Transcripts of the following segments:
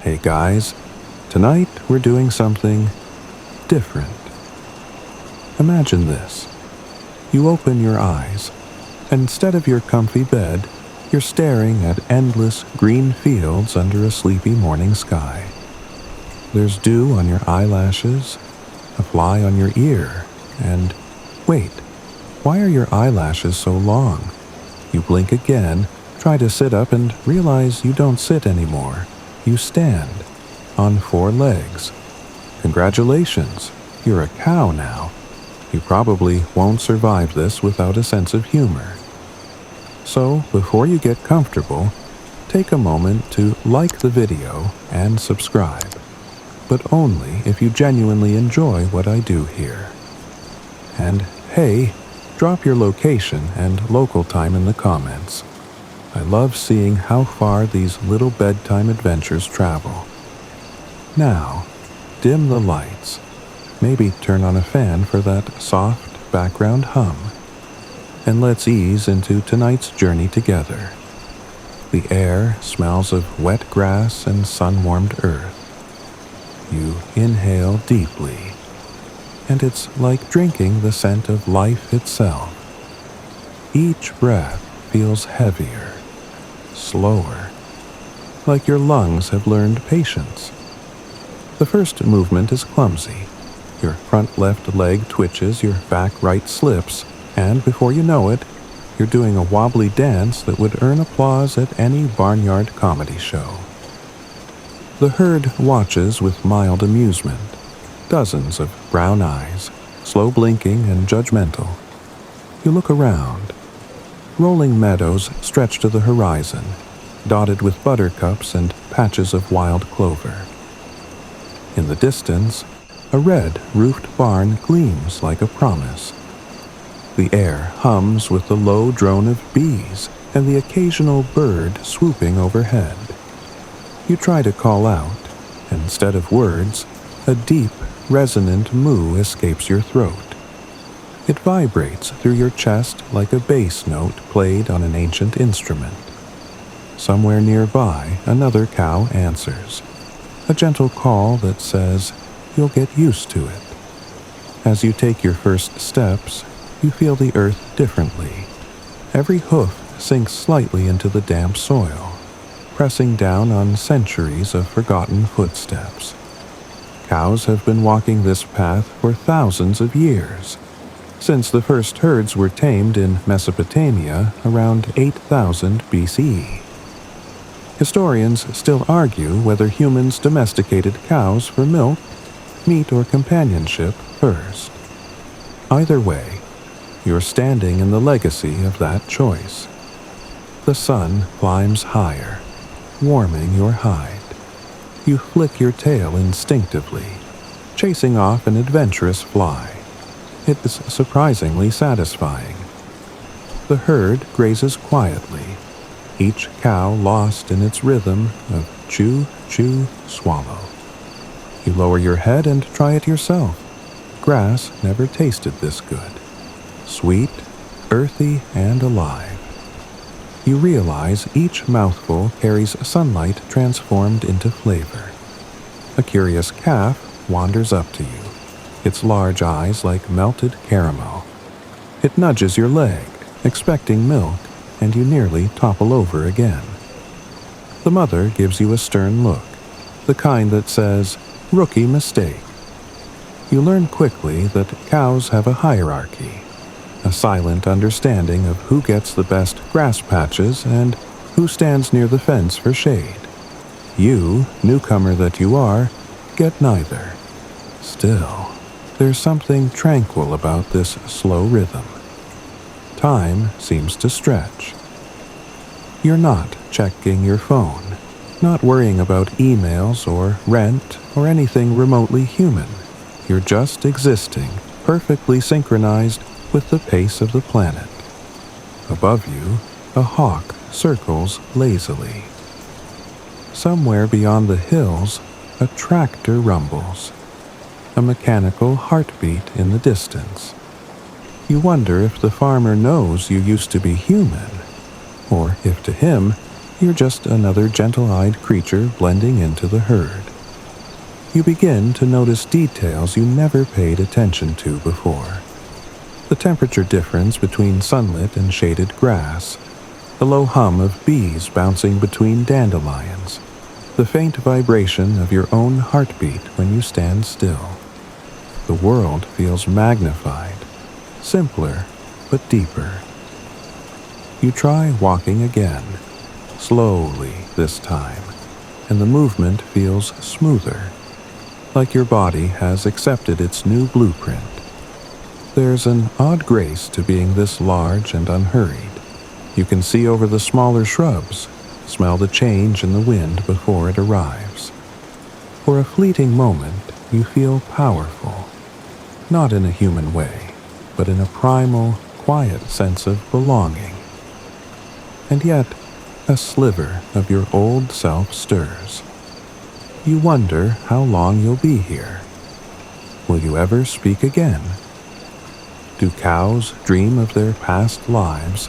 Hey guys, tonight we're doing something different. Imagine this. You open your eyes, and instead of your comfy bed, you're staring at endless green fields under a sleepy morning sky. There's dew on your eyelashes, a fly on your ear, and wait, why are your eyelashes so long? You blink again, try to sit up, and realize you don't sit anymore. You stand on 4 legs. Congratulations, you're a cow now. You probably won't survive this without a sense of humor. So, before you get comfortable, take a moment to like the video and subscribe, but only if you genuinely enjoy what I do here. And hey, drop your location and local time in the comments. I love seeing how far these little bedtime adventures travel. Now, dim the lights. Maybe turn on a fan for that soft background hum. And let's ease into tonight's journey together. The air smells of wet grass and sun-warmed earth. You inhale deeply, and it's like drinking the scent of life itself. Each breath feels heavier, slower, like your lungs have learned patience. The first movement is clumsy. Your front left leg twitches, your back right slips, and before you know it, you're doing a wobbly dance that would earn applause at any barnyard comedy show. The herd watches with mild amusement. Dozens of brown eyes, slow blinking and judgmental. You look around. Rolling meadows stretch to the horizon, dotted with buttercups and patches of wild clover. In the distance, a red-roofed barn gleams like a promise. The air hums with the low drone of bees and the occasional bird swooping overhead. You try to call out, and instead of words, a deep, resonant moo escapes your throat. It vibrates through your chest like a bass note played on an ancient instrument. Somewhere nearby, another cow answers. A gentle call that says, "You'll get used to it." As you take your first steps, you feel the earth differently. Every hoof sinks slightly into the damp soil, pressing down on centuries of forgotten footsteps. Cows have been walking this path for thousands of years, since the first herds were tamed in Mesopotamia around 8000 BCE. Historians still argue whether humans domesticated cows for milk, meat, or companionship first. Either way, you're standing in the legacy of that choice. The sun climbs higher, warming your hide. You flick your tail instinctively, chasing off an adventurous fly. It is surprisingly satisfying. The herd grazes quietly, each cow lost in its rhythm of chew, chew, swallow. You lower your head and try it yourself. Grass never tasted this good. Sweet, earthy, and alive. You realize each mouthful carries sunlight transformed into flavor. A curious calf wanders up to you, its large eyes like melted caramel. It nudges your leg, expecting milk, and you nearly topple over again. The mother gives you a stern look, the kind that says, "Rookie mistake." You learn quickly that cows have a hierarchy, a silent understanding of who gets the best grass patches and who stands near the fence for shade. You, newcomer that you are, get neither. Still, there's something tranquil about this slow rhythm. Time seems to stretch. You're not checking your phone, not worrying about emails or rent or anything remotely human. You're just existing, perfectly synchronized with the pace of the planet. Above you, a hawk circles lazily. Somewhere beyond the hills, a tractor rumbles, a mechanical heartbeat in the distance. You wonder if the farmer knows you used to be human, or if to him, You're just another gentle-eyed creature blending into the herd. You begin to notice details you never paid attention to before. The temperature difference between sunlit and shaded grass, the low hum of bees bouncing between dandelions, the faint vibration of your own heartbeat when you stand still. The world feels magnified, simpler but deeper. You try walking again, slowly this time, and the movement feels smoother, like your body has accepted its new blueprint. There's an odd grace to being this large and unhurried. You can see over the smaller shrubs, smell the change in the wind before it arrives. For a fleeting moment, you feel powerful, not in a human way, but in a primal, quiet sense of belonging. And yet, a sliver of your old self stirs. You wonder how long you'll be here. Will you ever speak again? Do cows dream of their past lives,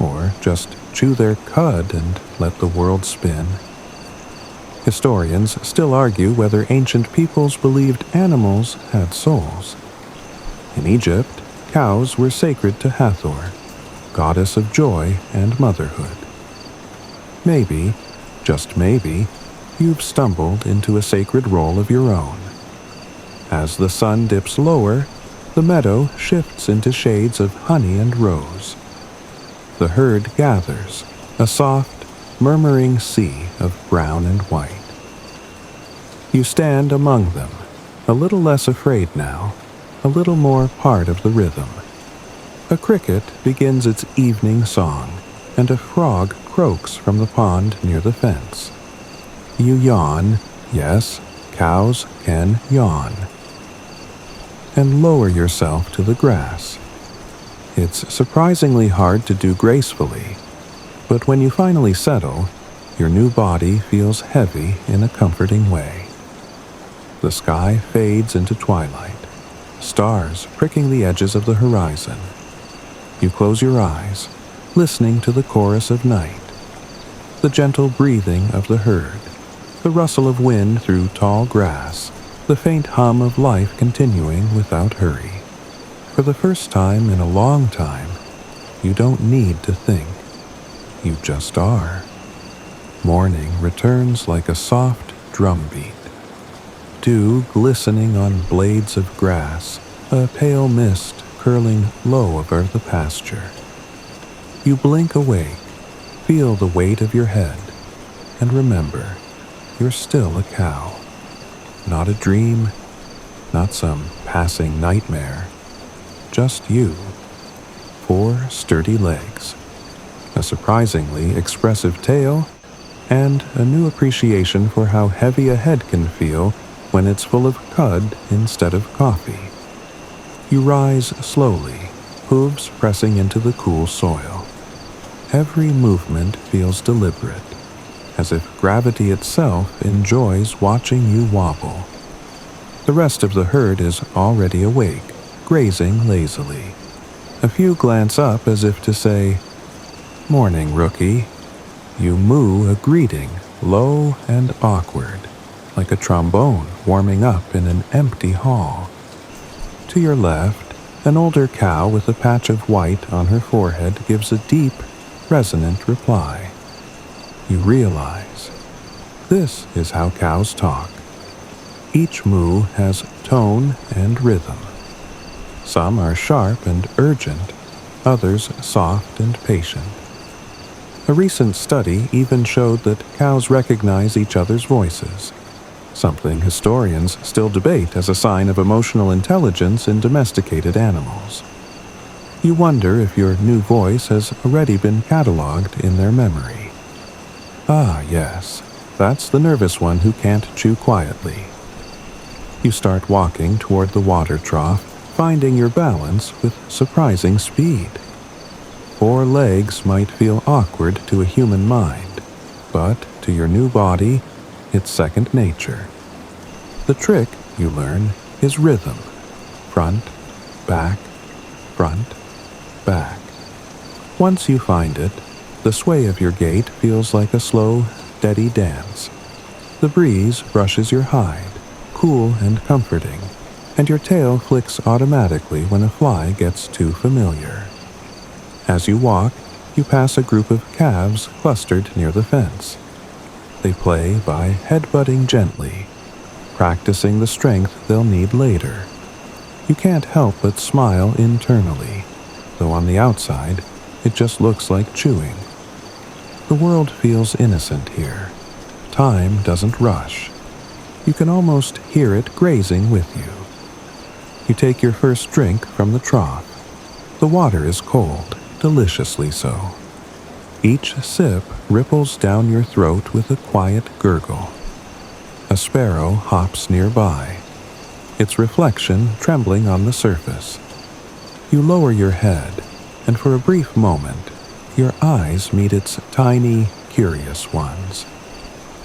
or just chew their cud and let the world spin? Historians still argue whether ancient peoples believed animals had souls. In Egypt, cows were sacred to Hathor, goddess of joy and motherhood. Maybe, just maybe, you've stumbled into a sacred role of your own. As the sun dips lower, the meadow shifts into shades of honey and rose. The herd gathers, a soft, murmuring sea of brown and white. You stand among them, a little less afraid now, a little more part of the rhythm. A cricket begins its evening song, and a frog croaks from the pond near the fence. You yawn, yes, cows can yawn, and lower yourself to the grass. It's surprisingly hard to do gracefully, but when you finally settle, your new body feels heavy in a comforting way. The sky fades into twilight, stars pricking the edges of the horizon. You close your eyes, listening to the chorus of night, the gentle breathing of the herd, the rustle of wind through tall grass, the faint hum of life continuing without hurry. For the first time in a long time, you don't need to think. You just are. Morning returns like a soft drumbeat. Dew glistening on blades of grass, a pale mist curling low over the pasture. You blink awake, feel the weight of your head, and remember, you're still a cow. Not a dream, not some passing nightmare. Just you. 4 sturdy legs, a surprisingly expressive tail, and a new appreciation for how heavy a head can feel when it's full of cud instead of coffee. You rise slowly, hooves pressing into the cool soil. Every movement feels deliberate, as if gravity itself enjoys watching you wobble. The rest of the herd is already awake, grazing lazily. A few glance up as if to say, "Morning, rookie." You moo a greeting, low and awkward, like a trombone warming up in an empty hall. To your left, an older cow with a patch of white on her forehead gives a deep, resonant reply. You realize, this is how cows talk. Each moo has tone and rhythm. Some are sharp and urgent, others soft and patient. A recent study even showed that cows recognize each other's voices, something historians still debate as a sign of emotional intelligence in domesticated animals. You wonder if your new voice has already been cataloged in their memory. Ah, yes, that's the nervous one who can't chew quietly. You start walking toward the water trough, finding your balance with surprising speed. 4 legs might feel awkward to a human mind, but to your new body, it's second nature. The trick, you learn, is rhythm. Front, back, front, back. Once you find it, The sway of your gait feels like a slow, steady dance. The breeze brushes your hide, cool and comforting, and your tail flicks automatically when a fly gets too familiar. As you walk, you pass a group of calves clustered near the fence. They play by headbutting gently, practicing the strength they'll need later. You can't help but smile internally, though on the outside, it just looks like chewing. The world feels innocent here. Time doesn't rush. You can almost hear it grazing with you. You take your first drink from the trough. The water is cold, deliciously so. Each sip ripples down your throat with a quiet gurgle. A sparrow hops nearby, its reflection trembling on the surface. You lower your head, and for a brief moment, your eyes meet its tiny, curious ones.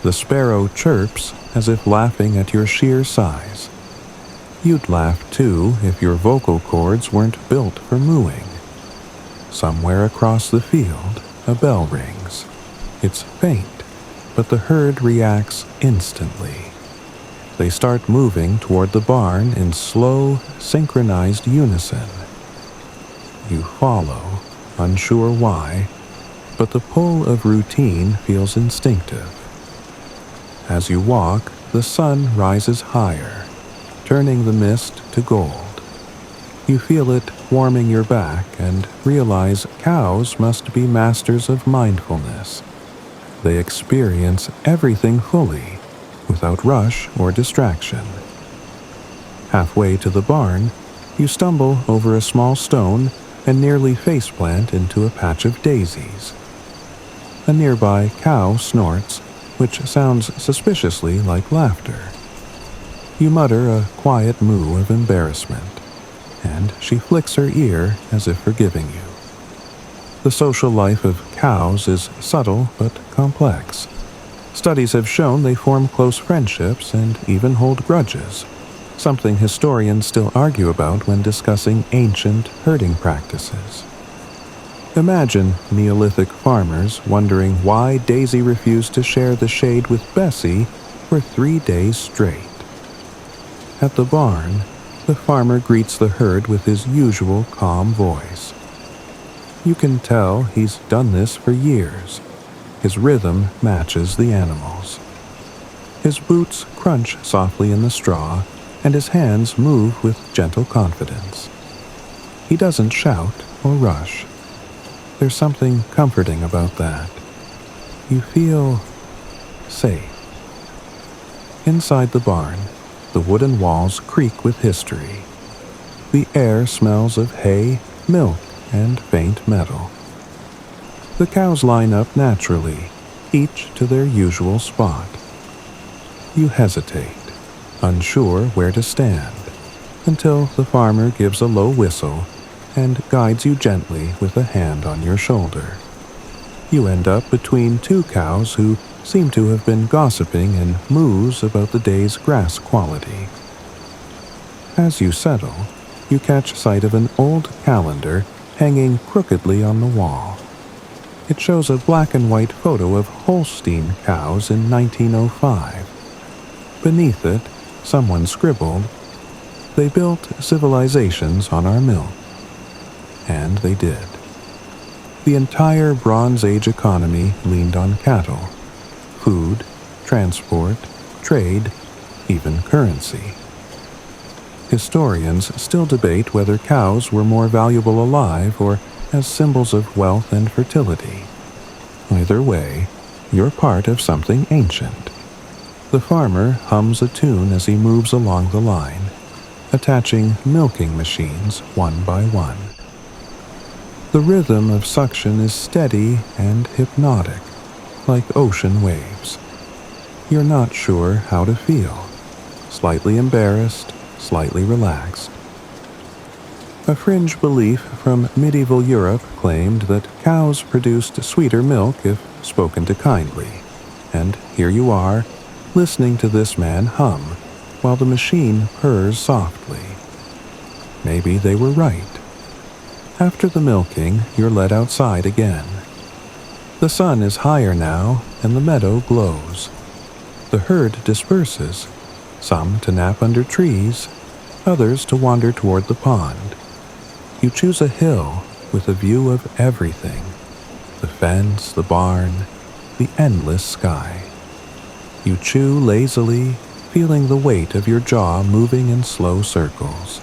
The sparrow chirps as if laughing at your sheer size. You'd laugh too if your vocal cords weren't built for mooing. Somewhere across the field, a bell rings. It's faint, but the herd reacts instantly. They start moving toward the barn in slow, synchronized unison. You follow, unsure why, but the pull of routine feels instinctive. As you walk, the sun rises higher, turning the mist to gold. You feel it warming your back and realize cows must be masters of mindfulness. They experience everything fully, without rush or distraction. Halfway to the barn, you stumble over a small stone and nearly faceplant into a patch of daisies. A nearby cow snorts, which sounds suspiciously like laughter. You mutter a quiet moo of embarrassment, and she flicks her ear as if forgiving you. The social life of cows is subtle but complex. Studies have shown they form close friendships and even hold grudges, something historians still argue about when discussing ancient herding practices. Imagine Neolithic farmers wondering why Daisy refused to share the shade with Bessie for 3 days straight. At the barn, the farmer greets the herd with his usual calm voice. You can tell he's done this for years. His rhythm matches the animals. His boots crunch softly in the straw, and his hands move with gentle confidence. He doesn't shout or rush. There's something comforting about that. You feel safe. Inside the barn, the wooden walls creak with history. The air smells of hay, milk, and faint metal. The cows line up naturally, each to their usual spot. You hesitate, unsure where to stand, until the farmer gives a low whistle and guides you gently with a hand on your shoulder. You end up between 2 cows who seem to have been gossiping and moos about the day's grass quality. As you settle, you catch sight of an old calendar hanging crookedly on the wall. It shows a black and white photo of Holstein cows in 1905. Beneath it, someone scribbled, "They built civilizations on our milk." And they did. The entire Bronze Age economy leaned on cattle. Food, transport, trade, even currency. Historians still debate whether cows were more valuable alive or as symbols of wealth and fertility. Either way, you're part of something ancient. The farmer hums a tune as he moves along the line, attaching milking machines one by one. The rhythm of suction is steady and hypnotic, like ocean waves. You're not sure how to feel, slightly embarrassed, slightly relaxed. A fringe belief from medieval Europe claimed that cows produced sweeter milk if spoken to kindly, and here you are, listening to this man hum, while the machine purrs softly. Maybe they were right. After the milking, you're led outside again. The sun is higher now, and the meadow glows. The herd disperses, some to nap under trees, others to wander toward the pond. You choose a hill with a view of everything: the fence, the barn, the endless sky. You chew lazily, feeling the weight of your jaw moving in slow circles.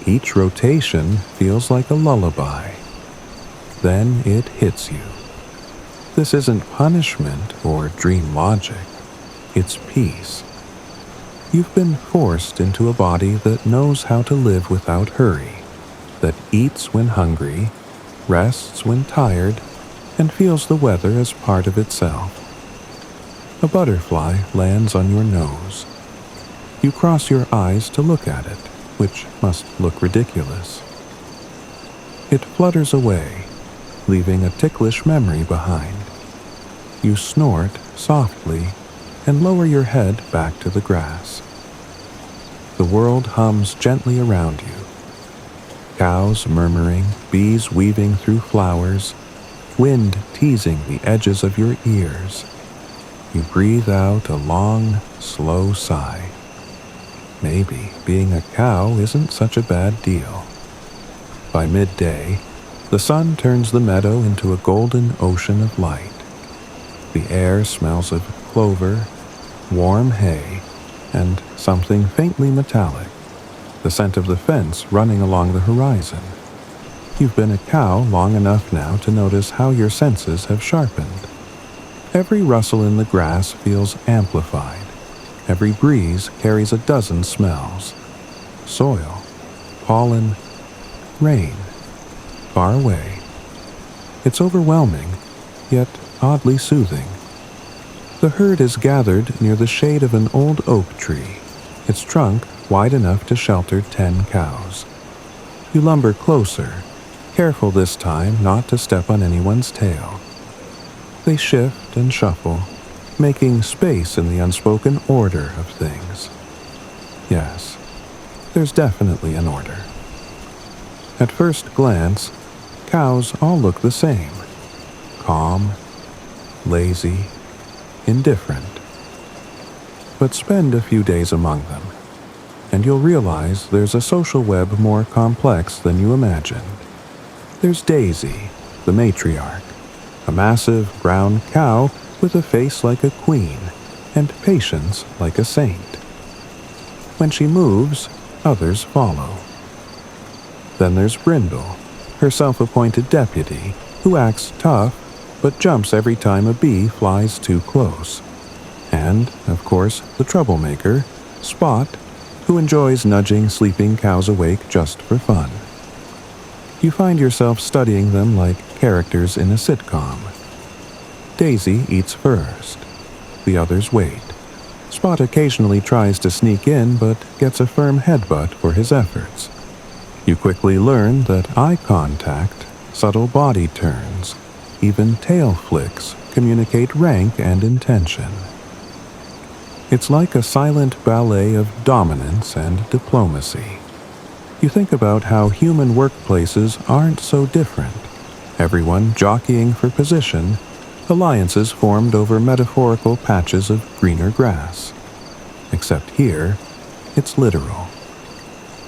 Each rotation feels like a lullaby. Then it hits you. This isn't punishment or dream logic. It's peace. You've been forced into a body that knows how to live without hurry, that eats when hungry, rests when tired, and feels the weather as part of itself. A butterfly lands on your nose. You cross your eyes to look at it, which must look ridiculous. It flutters away, leaving a ticklish memory behind. You snort softly and lower your head back to the grass. The world hums gently around you. Cows murmuring, bees weaving through flowers, wind teasing the edges of your ears. You breathe out a long, slow sigh. Maybe being a cow isn't such a bad deal. By midday, the sun turns the meadow into a golden ocean of light. The air smells of clover, warm hay, and something faintly metallic, the scent of the fence running along the horizon. You've been a cow long enough now to notice how your senses have sharpened. Every rustle in the grass feels amplified. Every breeze carries a dozen smells: soil, pollen, rain, far away. It's overwhelming, yet oddly soothing. The herd is gathered near the shade of an old oak tree, its trunk wide enough to shelter 10 cows. You lumber closer, careful this time not to step on anyone's tail. They shift and shuffle, making space in the unspoken order of things. Yes, there's definitely an order. At first glance, cows all look the same: calm, lazy, indifferent. But spend a few days among them, and you'll realize there's a social web more complex than you imagined. There's Daisy, the matriarch, a massive brown cow with a face like a queen and patience like a saint. When she moves, others follow. Then there's Brindle, her self-appointed deputy, who acts tough but jumps every time a bee flies too close. And, of course, the troublemaker, Spot, who enjoys nudging sleeping cows awake just for fun. You find yourself studying them like characters in a sitcom. Daisy eats first. The others wait. Spot occasionally tries to sneak in but gets a firm headbutt for his efforts. You quickly learn that eye contact, subtle body turns, even tail flicks communicate rank and intention. It's like a silent ballet of dominance and diplomacy. You think about how human workplaces aren't so different. Everyone jockeying for position, alliances formed over metaphorical patches of greener grass. Except here, it's literal.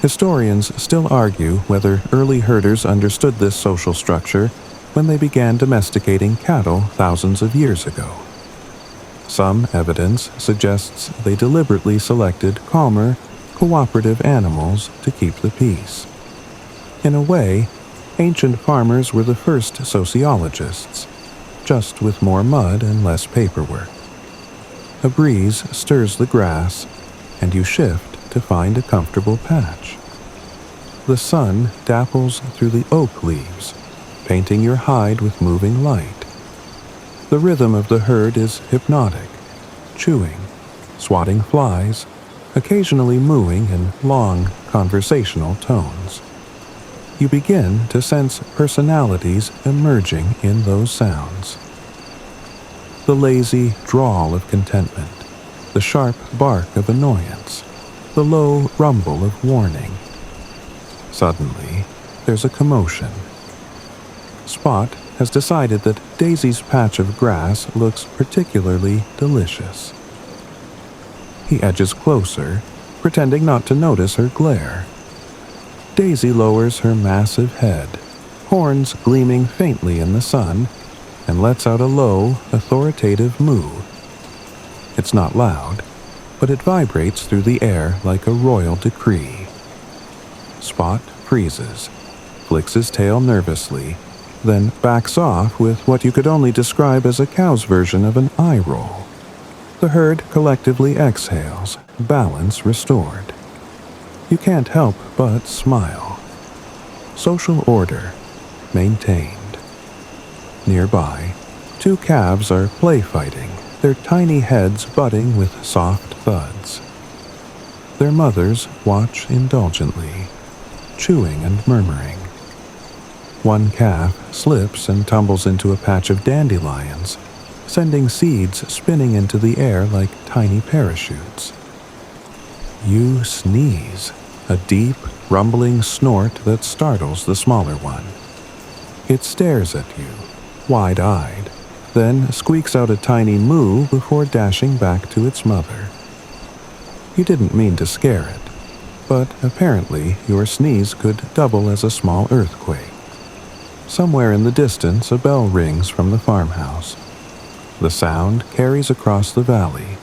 Historians still argue whether early herders understood this social structure when they began domesticating cattle thousands of years ago. Some evidence suggests they deliberately selected calmer, cooperative animals to keep the peace. In a way, ancient farmers were the first sociologists, just with more mud and less paperwork. A breeze stirs the grass, and you shift to find a comfortable patch. The sun dapples through the oak leaves, painting your hide with moving light. The rhythm of the herd is hypnotic, chewing, swatting flies, occasionally mooing in long, conversational tones. You begin to sense personalities emerging in those sounds. The lazy drawl of contentment, the sharp bark of annoyance, the low rumble of warning. Suddenly, there's a commotion. Spot has decided that Daisy's patch of grass looks particularly delicious. He edges closer, pretending not to notice her glare. Daisy lowers her massive head, horns gleaming faintly in the sun, and lets out a low, authoritative moo. It's not loud, but it vibrates through the air like a royal decree. Spot freezes, flicks his tail nervously, then backs off with what you could only describe as a cow's version of an eye roll. The herd collectively exhales, balance restored. You can't help but smile. Social order maintained. Nearby, two calves are play fighting, their tiny heads butting with soft thuds. Their mothers watch indulgently, chewing and murmuring. One calf slips and tumbles into a patch of dandelions, sending seeds spinning into the air like tiny parachutes. You sneeze, a deep, rumbling snort that startles the smaller one. It stares at you, wide-eyed, then squeaks out a tiny moo before dashing back to its mother. You didn't mean to scare it, but apparently your sneeze could double as a small earthquake. Somewhere in the distance, a bell rings from the farmhouse. The sound carries across the valley,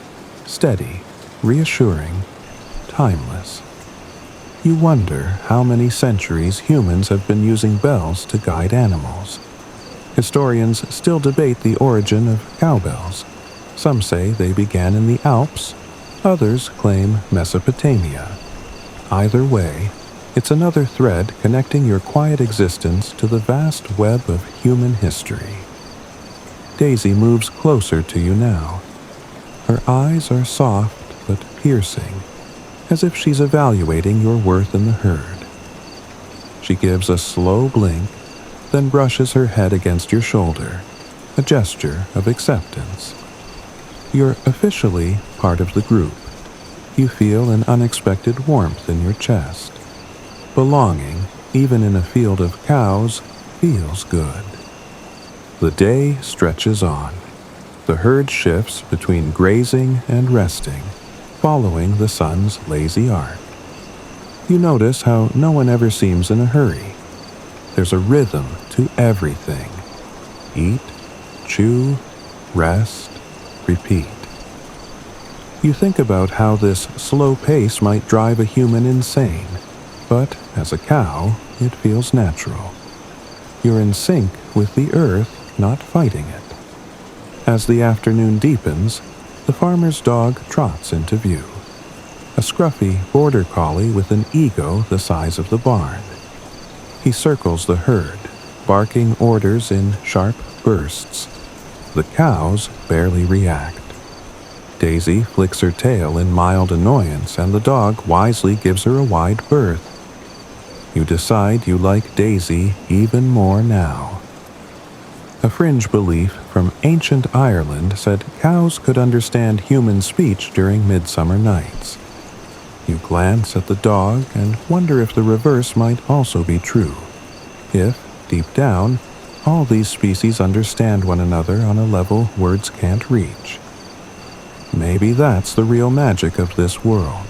steady, reassuring, timeless. You wonder how many centuries humans have been using bells to guide animals. Historians still debate the origin of cowbells. Some say they began in the Alps, others claim Mesopotamia. Either way, it's another thread connecting your quiet existence to the vast web of human history. Daisy moves closer to you now. Her eyes are soft but piercing, as if she's evaluating your worth in the herd. She gives a slow blink, then brushes her head against your shoulder, a gesture of acceptance. You're officially part of the group. You feel an unexpected warmth in your chest. Belonging, even in a field of cows, feels good. The day stretches on. The herd shifts between grazing and resting, following the sun's lazy arc. You notice how no one ever seems in a hurry. There's a rhythm to everything. Eat, chew, rest, repeat. You think about how this slow pace might drive a human insane, but as a cow, it feels natural. You're in sync with the earth, not fighting it. As the afternoon deepens, the farmer's dog trots into view. A scruffy border collie with an ego the size of the barn. He circles the herd, barking orders in sharp bursts. The cows barely react. Daisy flicks her tail in mild annoyance, and the dog wisely gives her a wide berth. You decide you like Daisy even more now. A fringe belief from ancient Ireland said cows could understand human speech during midsummer nights. You glance at the dog and wonder if the reverse might also be true. If, deep down, all these species understand one another on a level words can't reach. Maybe that's the real magic of this world,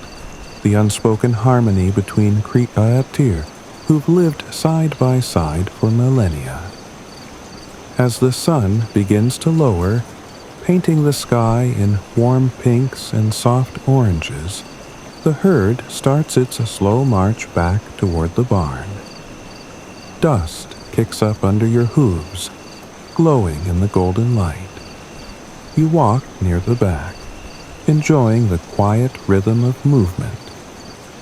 the unspoken harmony between creatures who've lived side by side for millennia. As the sun begins to lower, painting the sky in warm pinks and soft oranges, the herd starts its slow march back toward the barn. Dust kicks up under your hooves, glowing in the golden light. You walk near the back, enjoying the quiet rhythm of movement,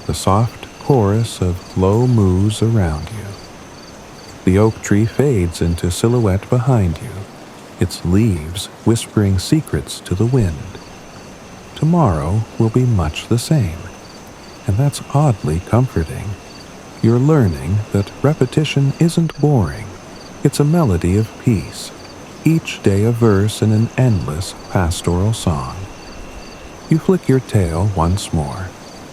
the soft chorus of low moos around you. The oak tree fades into silhouette behind you, its leaves whispering secrets to the wind. Tomorrow will be much the same, and that's oddly comforting. You're learning that repetition isn't boring. It's a melody of peace, each day a verse in an endless pastoral song. You flick your tail once more,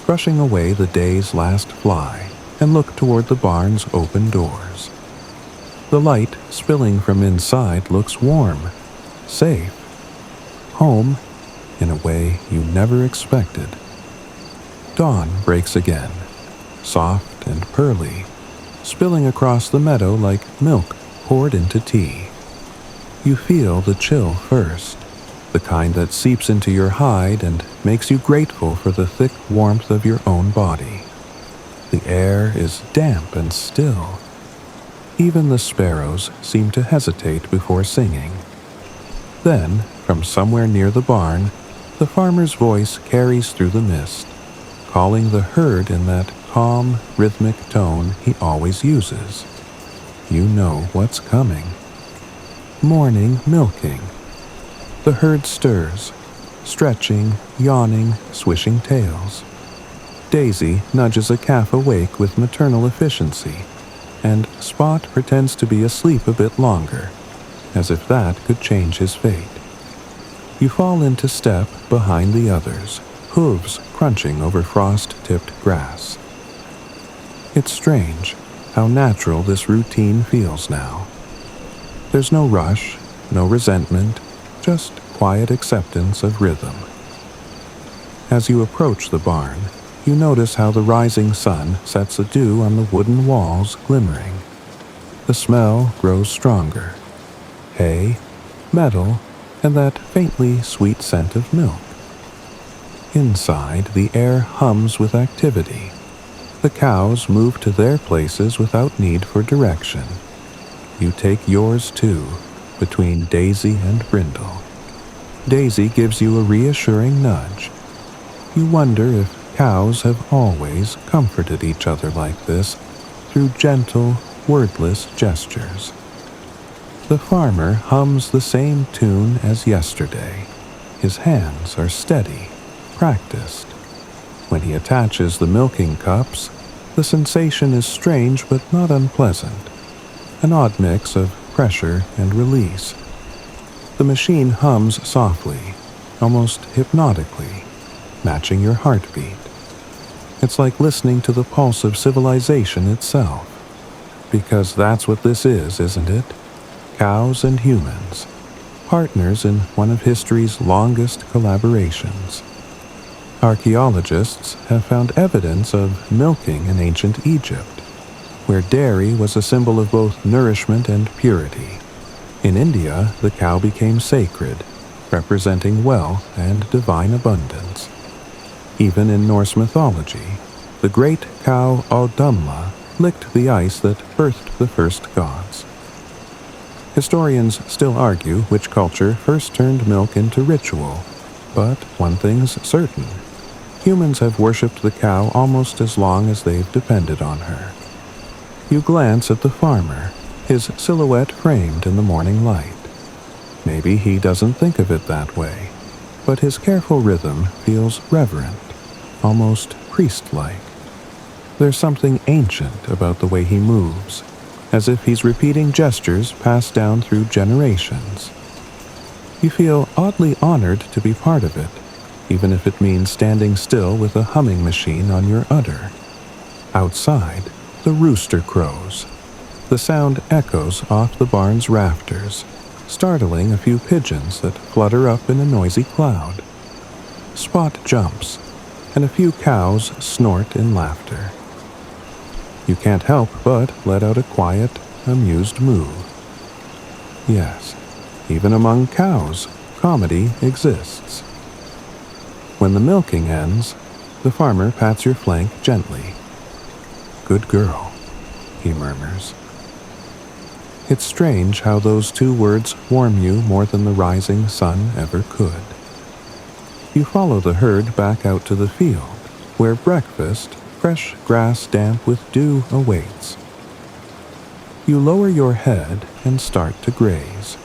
brushing away the day's last fly, and look toward the barn's open doors. The light spilling from inside looks warm, safe, home in a way you never expected. Dawn breaks again, soft and pearly, spilling across the meadow like milk poured into tea. You feel the chill first, the kind that seeps into your hide and makes you grateful for the thick warmth of your own body. The air is damp and still. Even the sparrows seem to hesitate before singing. Then, from somewhere near the barn, the farmer's voice carries through the mist, calling the herd in that calm, rhythmic tone he always uses. You know what's coming. Morning milking. The herd stirs, stretching, yawning, swishing tails. Daisy nudges a calf awake with maternal efficiency, and Spot pretends to be asleep a bit longer, as if that could change his fate. You fall into step behind the others, hooves crunching over frost-tipped grass. It's strange how natural this routine feels now. There's no rush, no resentment, just quiet acceptance of rhythm. As you approach the barn, you notice how the rising sun sets a dew on the wooden walls glimmering. The smell grows stronger. Hay, metal, and that faintly sweet scent of milk. Inside, the air hums with activity. The cows move to their places without need for direction. You take yours too, between Daisy and Brindle. Daisy gives you a reassuring nudge. You wonder if cows have always comforted each other like this, through gentle, wordless gestures. The farmer hums the same tune as yesterday. His hands are steady, practiced. When he attaches the milking cups, the sensation is strange but not unpleasant, an odd mix of pressure and release. The machine hums softly, almost hypnotically, matching your heartbeat. It's like listening to the pulse of civilization itself. Because that's what this is, isn't it? Cows and humans, partners in one of history's longest collaborations. Archaeologists have found evidence of milking in ancient Egypt, where dairy was a symbol of both nourishment and purity. In India, the cow became sacred, representing wealth and divine abundance. Even in Norse mythology, the great cow Audumla licked the ice that birthed the first gods. Historians still argue which culture first turned milk into ritual, but one thing's certain. Humans have worshipped the cow almost as long as they've depended on her. You glance at the farmer, his silhouette framed in the morning light. Maybe he doesn't think of it that way, but his careful rhythm feels reverent, almost priest-like. There's something ancient about the way he moves, as if he's repeating gestures passed down through generations. You feel oddly honored to be part of it, even if it means standing still with a humming machine on your udder. Outside, the rooster crows. The sound echoes off the barn's rafters, startling a few pigeons that flutter up in a noisy cloud. Spot jumps, and a few cows snort in laughter. You can't help but let out a quiet, amused moo. Yes, even among cows, comedy exists. When the milking ends, the farmer pats your flank gently. "Good girl," he murmurs. It's strange how those two words warm you more than the rising sun ever could. You follow the herd back out to the field, where breakfast, fresh grass damp with dew, awaits. You lower your head and start to graze.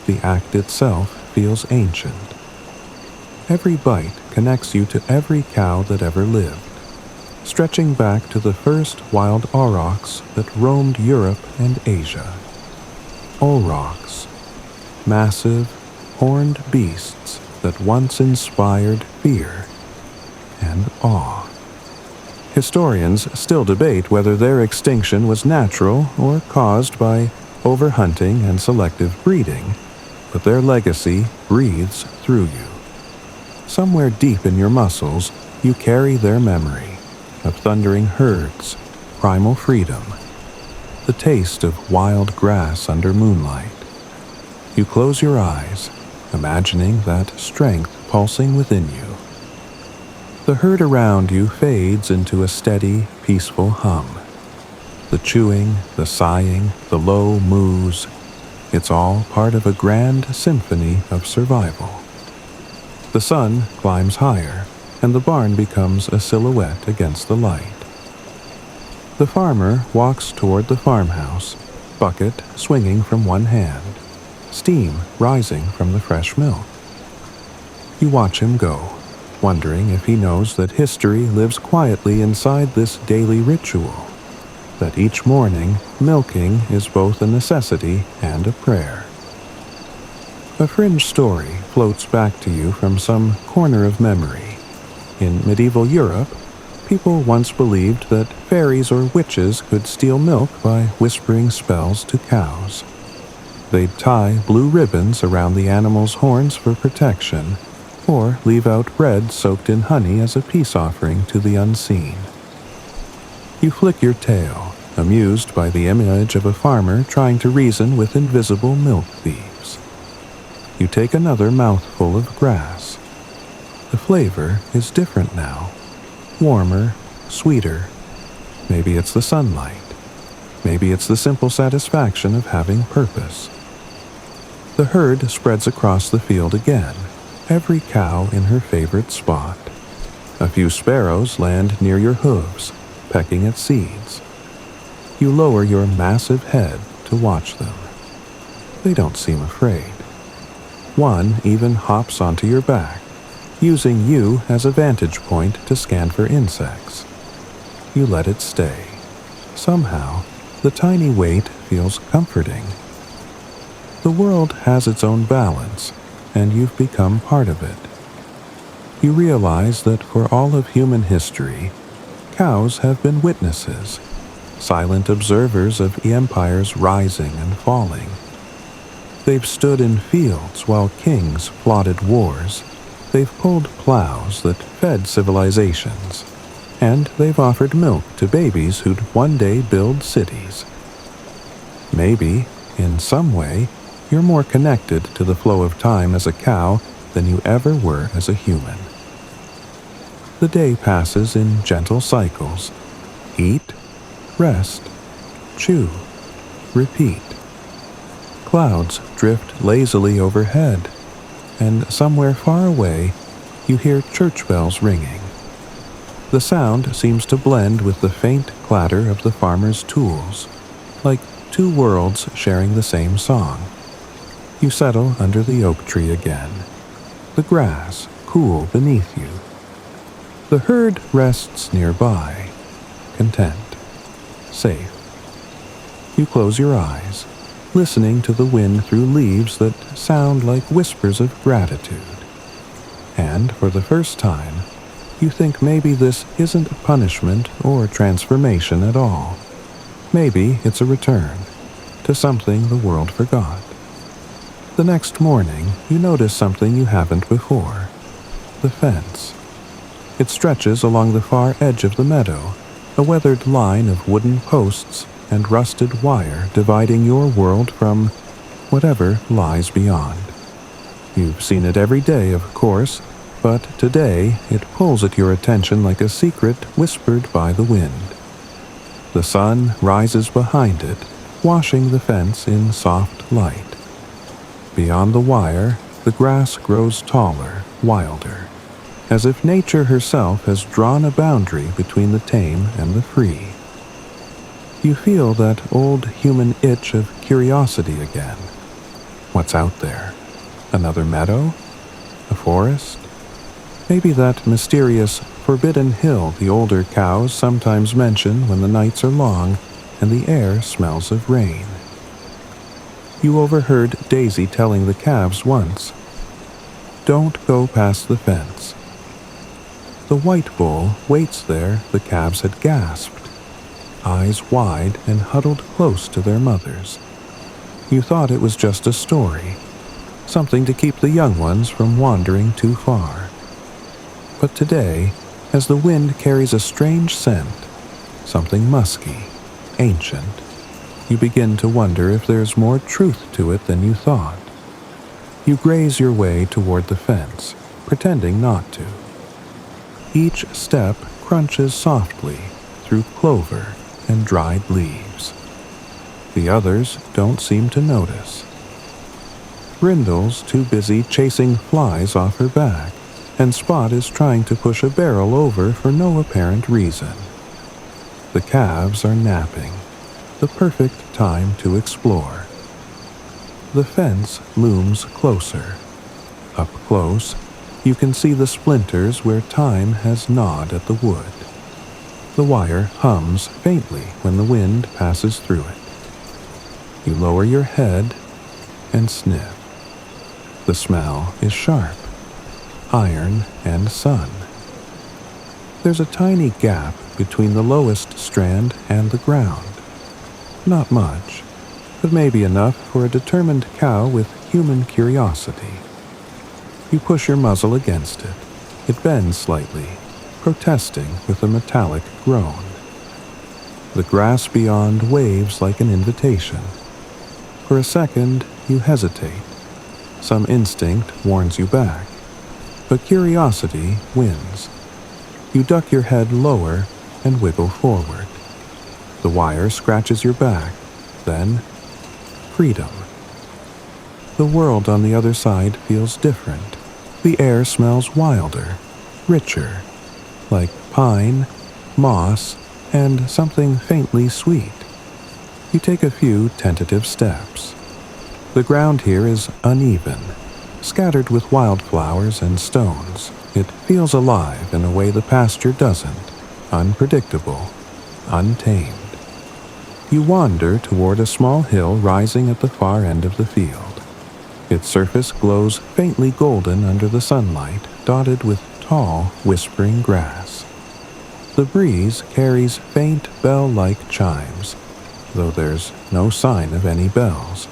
The act itself feels ancient. Every bite connects you to every cow that ever lived, stretching back to the first wild aurochs that roamed Europe and Asia. Aurochs, massive, horned beasts that once inspired fear and awe. Historians still debate whether their extinction was natural or caused by overhunting and selective breeding, but their legacy breathes through you. Somewhere deep in your muscles, you carry their memory of thundering herds, primal freedom, the taste of wild grass under moonlight. You close your eyes, imagining that strength pulsing within you. The herd around you fades into a steady, peaceful hum. The chewing, the sighing, the low moos, it's all part of a grand symphony of survival. The sun climbs higher, and the barn becomes a silhouette against the light. The farmer walks toward the farmhouse, bucket swinging from one hand, steam rising from the fresh milk. You watch him go, wondering if he knows that history lives quietly inside this daily ritual, that each morning milking is both a necessity and a prayer. A fringe story floats back to you from some corner of memory. In medieval Europe, people once believed that fairies or witches could steal milk by whispering spells to cows. They'd tie blue ribbons around the animal's horns for protection, or leave out bread soaked in honey as a peace offering to the unseen. You flick your tail, amused by the image of a farmer trying to reason with invisible milk thieves. You take another mouthful of grass. The flavor is different now, warmer, sweeter. Maybe it's the sunlight. Maybe it's the simple satisfaction of having purpose. The herd spreads across the field again, every cow in her favorite spot. A few sparrows land near your hooves, pecking at seeds. You lower your massive head to watch them. They don't seem afraid. One even hops onto your back, using you as a vantage point to scan for insects. You let it stay. Somehow, the tiny weight feels comforting. The world has its own balance, and you've become part of it. You realize that for all of human history, cows have been witnesses, silent observers of empires rising and falling. They've stood in fields while kings plotted wars. They've pulled plows that fed civilizations. And they've offered milk to babies who'd one day build cities. Maybe, in some way, you're more connected to the flow of time as a cow than you ever were as a human. The day passes in gentle cycles. Eat, rest, chew, repeat. Clouds drift lazily overhead, and somewhere far away, you hear church bells ringing. The sound seems to blend with the faint clatter of the farmer's tools, like two worlds sharing the same song. You settle under the oak tree again, the grass cool beneath you. The herd rests nearby, content, safe. You close your eyes, listening to the wind through leaves that sound like whispers of gratitude. And for the first time, you think maybe this isn't a punishment or transformation at all. Maybe it's a return to something the world forgot. The next morning, you notice something you haven't before. The fence. It stretches along the far edge of the meadow, a weathered line of wooden posts and rusted wire dividing your world from whatever lies beyond. You've seen it every day, of course, but today it pulls at your attention like a secret whispered by the wind. The sun rises behind it, washing the fence in soft light. Beyond the wire, the grass grows taller, wilder, as if nature herself has drawn a boundary between the tame and the free. You feel that old human itch of curiosity again. What's out there? Another meadow? A forest? Maybe that mysterious forbidden hill the older cows sometimes mention when the nights are long and the air smells of rain. You overheard Daisy telling the calves once, "Don't go past the fence." The white bull waits there the calves had gasped, eyes wide and huddled close to their mothers. You thought it was just a story, something to keep the young ones from wandering too far. But today, as the wind carries a strange scent, something musky, ancient, you begin to wonder if there's more truth to it than you thought. You graze your way toward the fence, pretending not to. Each step crunches softly through clover and dried leaves. The others don't seem to notice. Brindle's too busy chasing flies off her back, and Spot is trying to push a barrel over for no apparent reason. The calves are napping, the perfect time to explore. The fence looms closer. Up close, you can see the splinters where time has gnawed at the wood. The wire hums faintly when the wind passes through it. You lower your head and sniff. The smell is sharp, iron and sun. There's a tiny gap between the lowest strand and the ground. Not much, but maybe enough for a determined cow with human curiosity. You push your muzzle against it. It bends slightly, protesting with a metallic groan. The grass beyond waves like an invitation. For a second, you hesitate. Some instinct warns you back, but curiosity wins. You duck your head lower and wiggle forward. The wire scratches your back, then freedom. The world on the other side feels different. The air smells wilder, richer, like pine, moss, and something faintly sweet. You take a few tentative steps. The ground here is uneven, scattered with wildflowers and stones. It feels alive in a way the pasture doesn't, unpredictable, untamed. You wander toward a small hill rising at the far end of the field. Its surface glows faintly golden under the sunlight, dotted with tall, whispering grass. The breeze carries faint bell-like chimes, though there's no sign of any bells.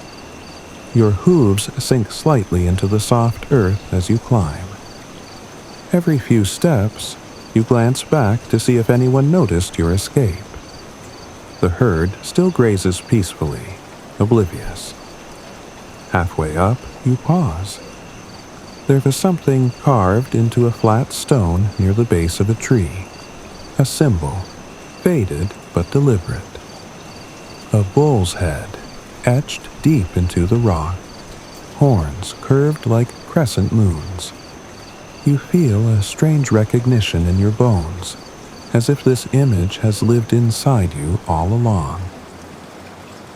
Your hooves sink slightly into the soft earth as you climb. Every few steps, you glance back to see if anyone noticed your escape. The herd still grazes peacefully, oblivious. Halfway up, you pause. There is something carved into a flat stone near the base of a tree. A symbol, faded but deliberate. A bull's head, etched deep into the rock, horns curved like crescent moons. You feel a strange recognition in your bones, as if this image has lived inside you all along.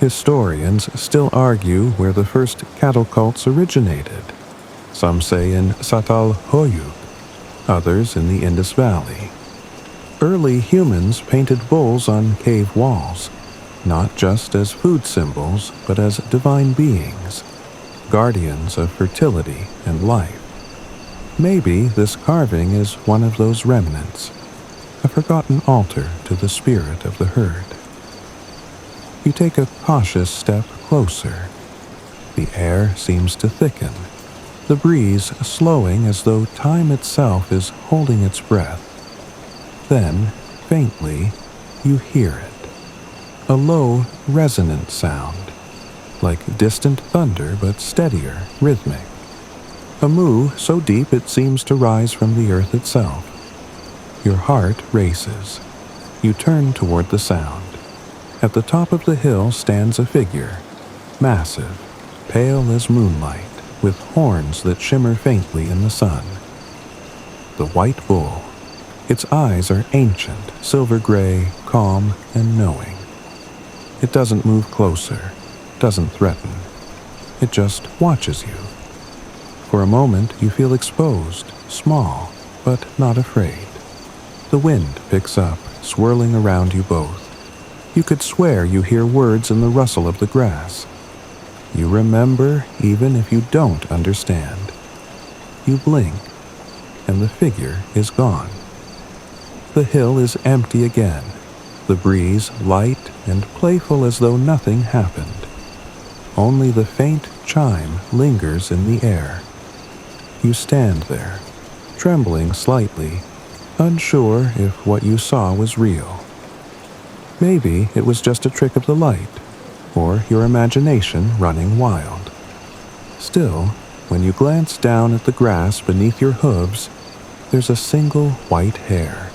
Historians still argue where the first cattle cults originated. Some say in Çatalhöyük, others in the Indus Valley. Early humans painted bulls on cave walls, not just as food symbols, but as divine beings, guardians of fertility and life. Maybe this carving is one of those remnants, a forgotten altar to the spirit of the herd. You take a cautious step closer. The air seems to thicken, the breeze slowing as though time itself is holding its breath. Then, faintly, you hear it. A low, resonant sound, like distant thunder but steadier, rhythmic. A moo so deep it seems to rise from the earth itself. Your heart races. You turn toward the sound. At the top of the hill stands a figure, massive, pale as moonlight, with horns that shimmer faintly in the sun. The white bull. Its eyes are ancient, silver-gray, calm, and knowing. It doesn't move closer, doesn't threaten. It just watches you. For a moment, you feel exposed, small, but not afraid. The wind picks up, swirling around you both. You could swear you hear words in the rustle of the grass. You remember even if you don't understand. You blink, and the figure is gone. The hill is empty again, the breeze light and playful as though nothing happened. Only the faint chime lingers in the air. You stand there, trembling slightly, unsure if what you saw was real. Maybe it was just a trick of the light, or your imagination running wild. Still, when you glance down at the grass beneath your hooves, there's a single white hair,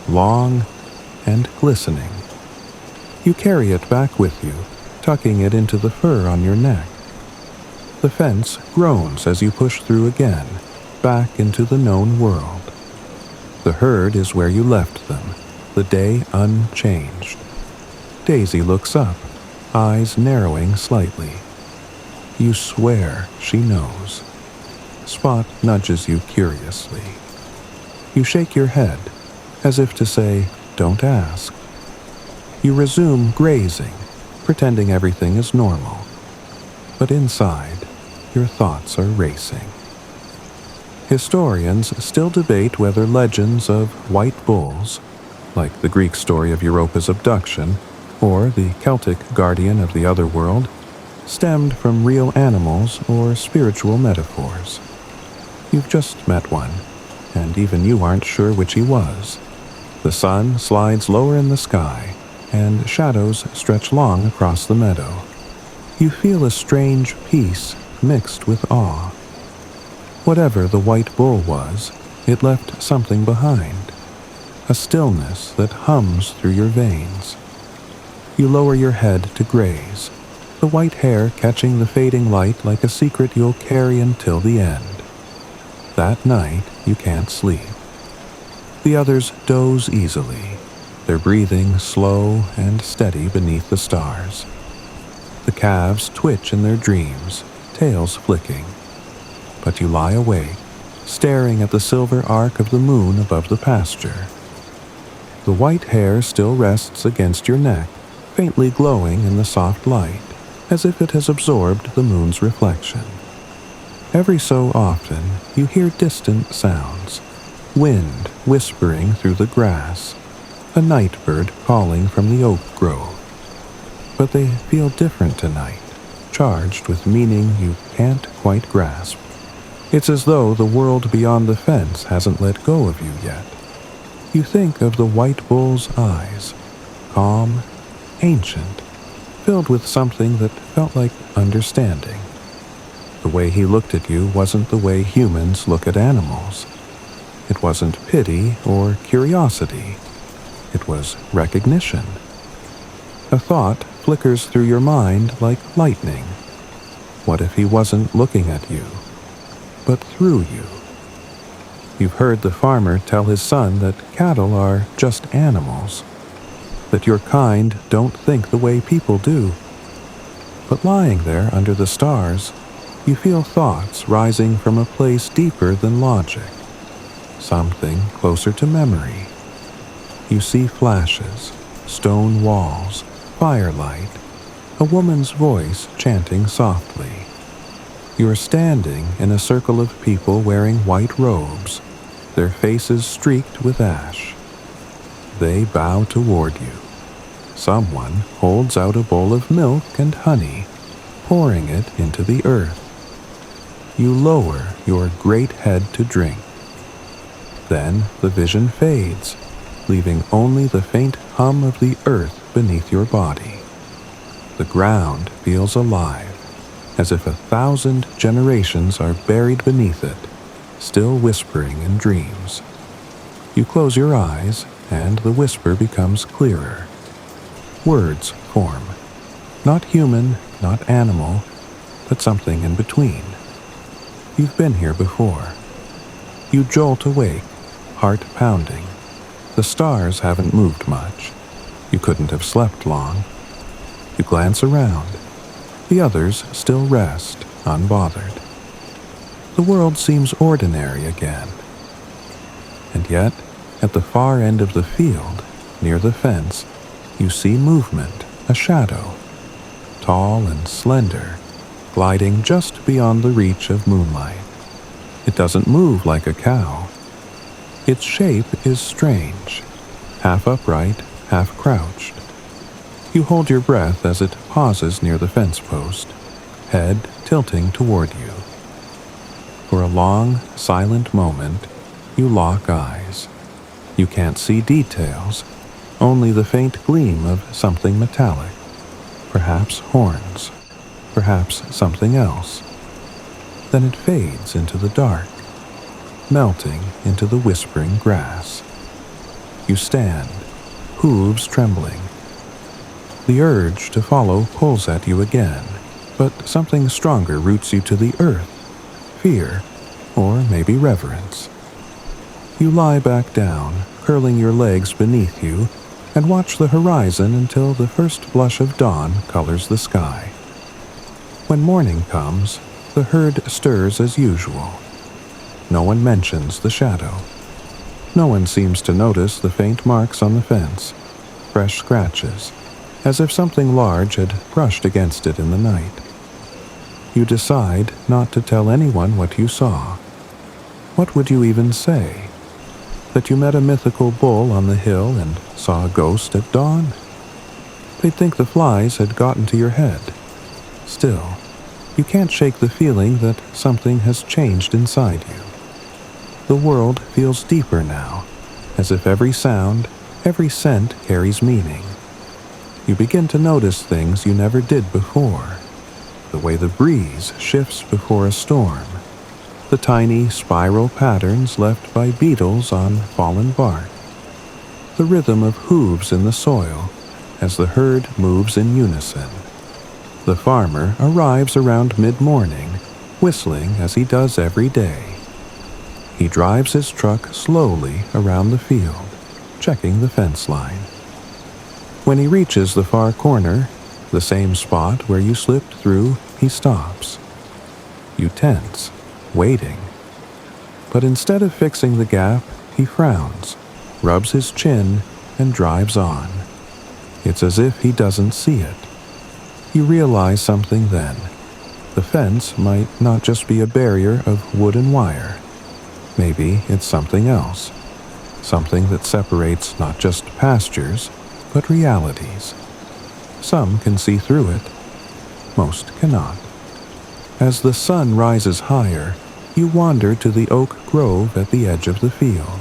long and glistening. You carry it back with you, tucking it into the fur on your neck. The fence groans as you push through again, back into the known world. The herd is where you left them, the day unchanged. Daisy looks up, eyes narrowing slightly. You swear she knows. Spot nudges you curiously. You shake your head, as if to say, "Don't ask." You resume grazing, pretending everything is normal. But inside, your thoughts are racing. Historians still debate whether legends of white bulls, like the Greek story of Europa's abduction, or the Celtic guardian of the other world, stemmed from real animals or spiritual metaphors. You've just met one, and even you aren't sure which he was. The sun slides lower in the sky, and shadows stretch long across the meadow. You feel a strange peace mixed with awe. Whatever the white bull was, it left something behind, a stillness that hums through your veins. You lower your head to graze, the white hair catching the fading light like a secret you'll carry until the end. That night, you can't sleep. The others doze easily, their breathing slow and steady beneath the stars. The calves twitch in their dreams, tails flicking. But you lie awake, staring at the silver arc of the moon above the pasture. The white hair still rests against your neck, faintly glowing in the soft light, as if it has absorbed the moon's reflection. Every so often, you hear distant sounds, wind whispering through the grass, a night bird calling from the oak grove. But they feel different tonight, charged with meaning you can't quite grasp. It's as though the world beyond the fence hasn't let go of you yet. You think of the white bull's eyes, calm, ancient, filled with something that felt like understanding. The way he looked at you wasn't the way humans look at animals. It wasn't pity or curiosity. It was recognition. A thought flickers through your mind like lightning. What if he wasn't looking at you, but through you? You've heard the farmer tell his son that cattle are just animals, that your kind don't think the way people do. But lying there under the stars, you feel thoughts rising from a place deeper than logic, something closer to memory. You see flashes, stone walls, firelight, a woman's voice chanting softly. You're standing in a circle of people wearing white robes, their faces streaked with ash. They bow toward you. Someone holds out a bowl of milk and honey, pouring it into the earth. You lower your great head to drink. Then the vision fades, leaving only the faint hum of the earth beneath your body. The ground feels alive, as if 1,000 generations are buried beneath it, still whispering in dreams. You close your eyes, and the whisper becomes clearer. Words form. Not human, not animal, but something in between. You've been here before. You jolt awake, heart pounding. The stars haven't moved much. You couldn't have slept long. You glance around. The others still rest, unbothered. The world seems ordinary again. And yet, at the far end of the field, near the fence, you see movement, a shadow, tall and slender, gliding just beyond the reach of moonlight. It doesn't move like a cow. Its shape is strange, half upright, half crouched. You hold your breath as it pauses near the fence post, head tilting toward you. For a long, silent moment, you lock eyes. You can't see details, only the faint gleam of something metallic, perhaps horns, perhaps something else. Then it fades into the dark, melting into the whispering grass. You stand, hooves trembling. The urge to follow pulls at you again, but something stronger roots you to the earth, fear, or maybe reverence. You lie back down, curling your legs beneath you, and watch the horizon until the first blush of dawn colors the sky. When morning comes, the herd stirs as usual. No one mentions the shadow. No one seems to notice the faint marks on the fence, fresh scratches, as if something large had brushed against it in the night. You decide not to tell anyone what you saw. What would you even say? That you met a mythical bull on the hill and saw a ghost at dawn? They'd think the flies had gotten to your head. Still, you can't shake the feeling that something has changed inside you. The world feels deeper now, as if every sound, every scent carries meaning. You begin to notice things you never did before. The way the breeze shifts before a storm, the tiny spiral patterns left by beetles on fallen bark, the rhythm of hooves in the soil as the herd moves in unison. The farmer arrives around mid-morning, whistling as he does every day. He drives his truck slowly around the field, checking the fence line. When he reaches the far corner, the same spot where you slipped through, he stops. You tense, waiting. But instead of fixing the gap, he frowns, rubs his chin, and drives on. It's as if he doesn't see it. You realize something then. The fence might not just be a barrier of wood and wire. Maybe it's something else. Something that separates not just pastures, but realities. Some can see through it. Most cannot. As the sun rises higher, you wander to the oak grove at the edge of the field.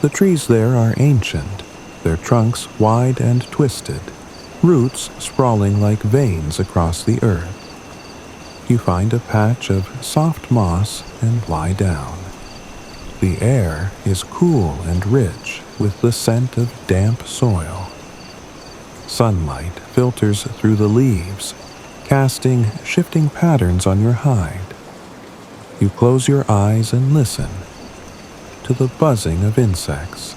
The trees there are ancient, their trunks wide and twisted, roots sprawling like veins across the earth. You find a patch of soft moss and lie down. The air is cool and rich with the scent of damp soil. Sunlight filters through the leaves, casting shifting patterns on your hide. You close your eyes and listen to the buzzing of insects,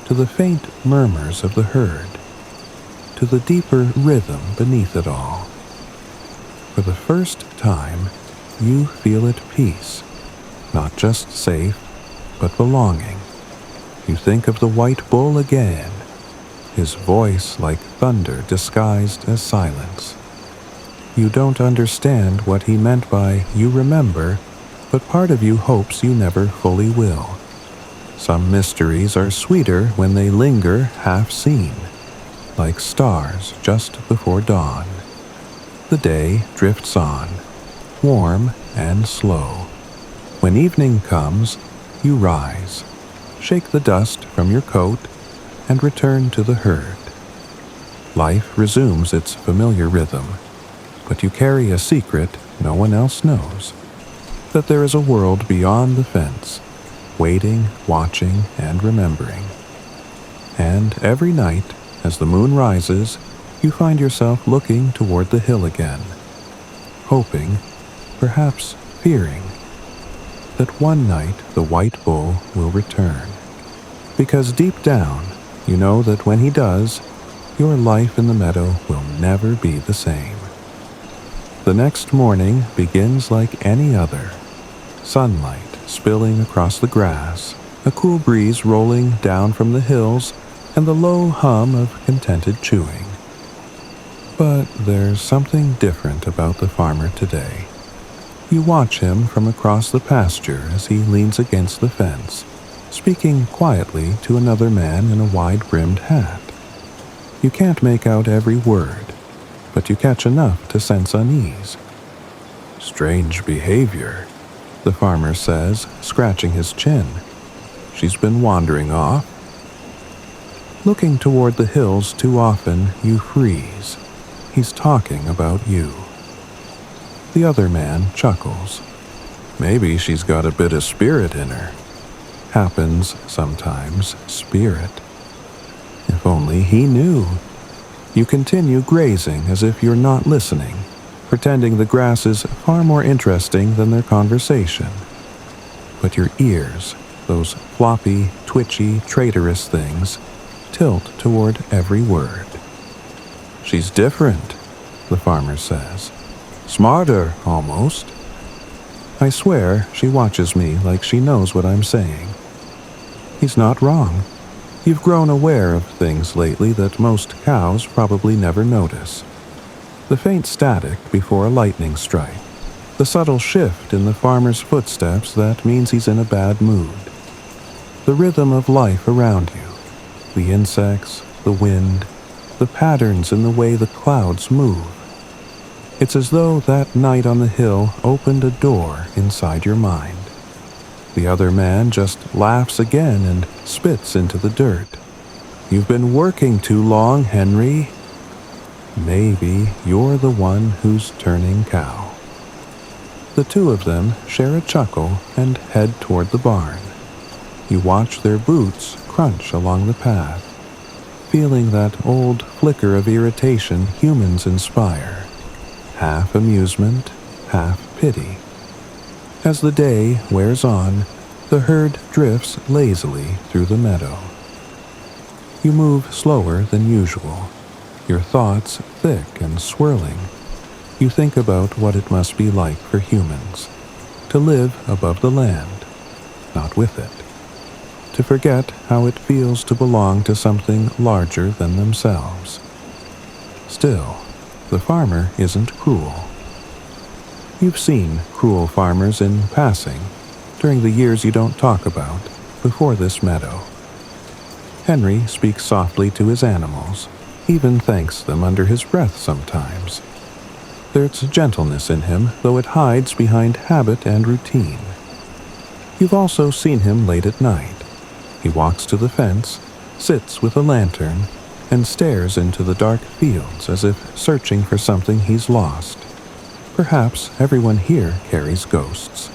to the faint murmurs of the herd, to the deeper rhythm beneath it all. For the first time, you feel at peace, not just safe, but belonging. You think of the white bull again, his voice like thunder disguised as silence. You don't understand what he meant by "you remember," but part of you hopes you never fully will. Some mysteries are sweeter when they linger half-seen, like stars just before dawn. The day drifts on, warm and slow. When evening comes, you rise, shake the dust from your coat, and return to the herd. Life resumes its familiar rhythm, but you carry a secret no one else knows, that there is a world beyond the fence, waiting, watching, and remembering. And every night, as the moon rises, you find yourself looking toward the hill again, hoping, perhaps fearing, that one night the white bull will return. Because deep down, you know that when he does, your life in the meadow will never be the same. The next morning begins like any other. Sunlight spilling across the grass, a cool breeze rolling down from the hills, and the low hum of contented chewing. But there's something different about the farmer today. You watch him from across the pasture as he leans against the fence, speaking quietly to another man in a wide-brimmed hat. You can't make out every word, but you catch enough to sense unease. "Strange behavior," the farmer says, scratching his chin. "She's been wandering off." Looking toward the hills too often, you freeze. He's talking about you. The other man chuckles. "Maybe she's got a bit of spirit in her." Happens sometimes, spirit. If only he knew. You continue grazing as if you're not listening, pretending the grass is far more interesting than their conversation. But your ears, those floppy, twitchy, traitorous things, tilt toward every word. "She's different," the farmer says. "Smarter, almost." I swear she watches me like she knows what I'm saying. He's not wrong. You've grown aware of things lately that most cows probably never notice. The faint static before a lightning strike. The subtle shift in the farmer's footsteps that means he's in a bad mood. The rhythm of life around you. The insects, the wind, the patterns in the way the clouds move. It's as though that night on the hill opened a door inside your mind. The other man just laughs again and spits into the dirt. "You've been working too long, Henry." Maybe you're the one who's turning cow. The two of them share a chuckle and head toward the barn. You watch their boots crunch along the path, feeling that old flicker of irritation humans inspire. Half amusement, half pity. As the day wears on, the herd drifts lazily through the meadow. You move slower than usual, your thoughts thick and swirling. You think about what it must be like for humans, to live above the land, not with it. To forget how it feels to belong to something larger than themselves. Still, the farmer isn't cruel. You've seen cruel farmers in passing, during the years you don't talk about, before this meadow. Henry speaks softly to his animals, even thanks them under his breath sometimes. There's gentleness in him, though it hides behind habit and routine. You've also seen him late at night. He walks to the fence, sits with a lantern, and stares into the dark fields as if searching for something he's lost. Perhaps everyone here carries ghosts.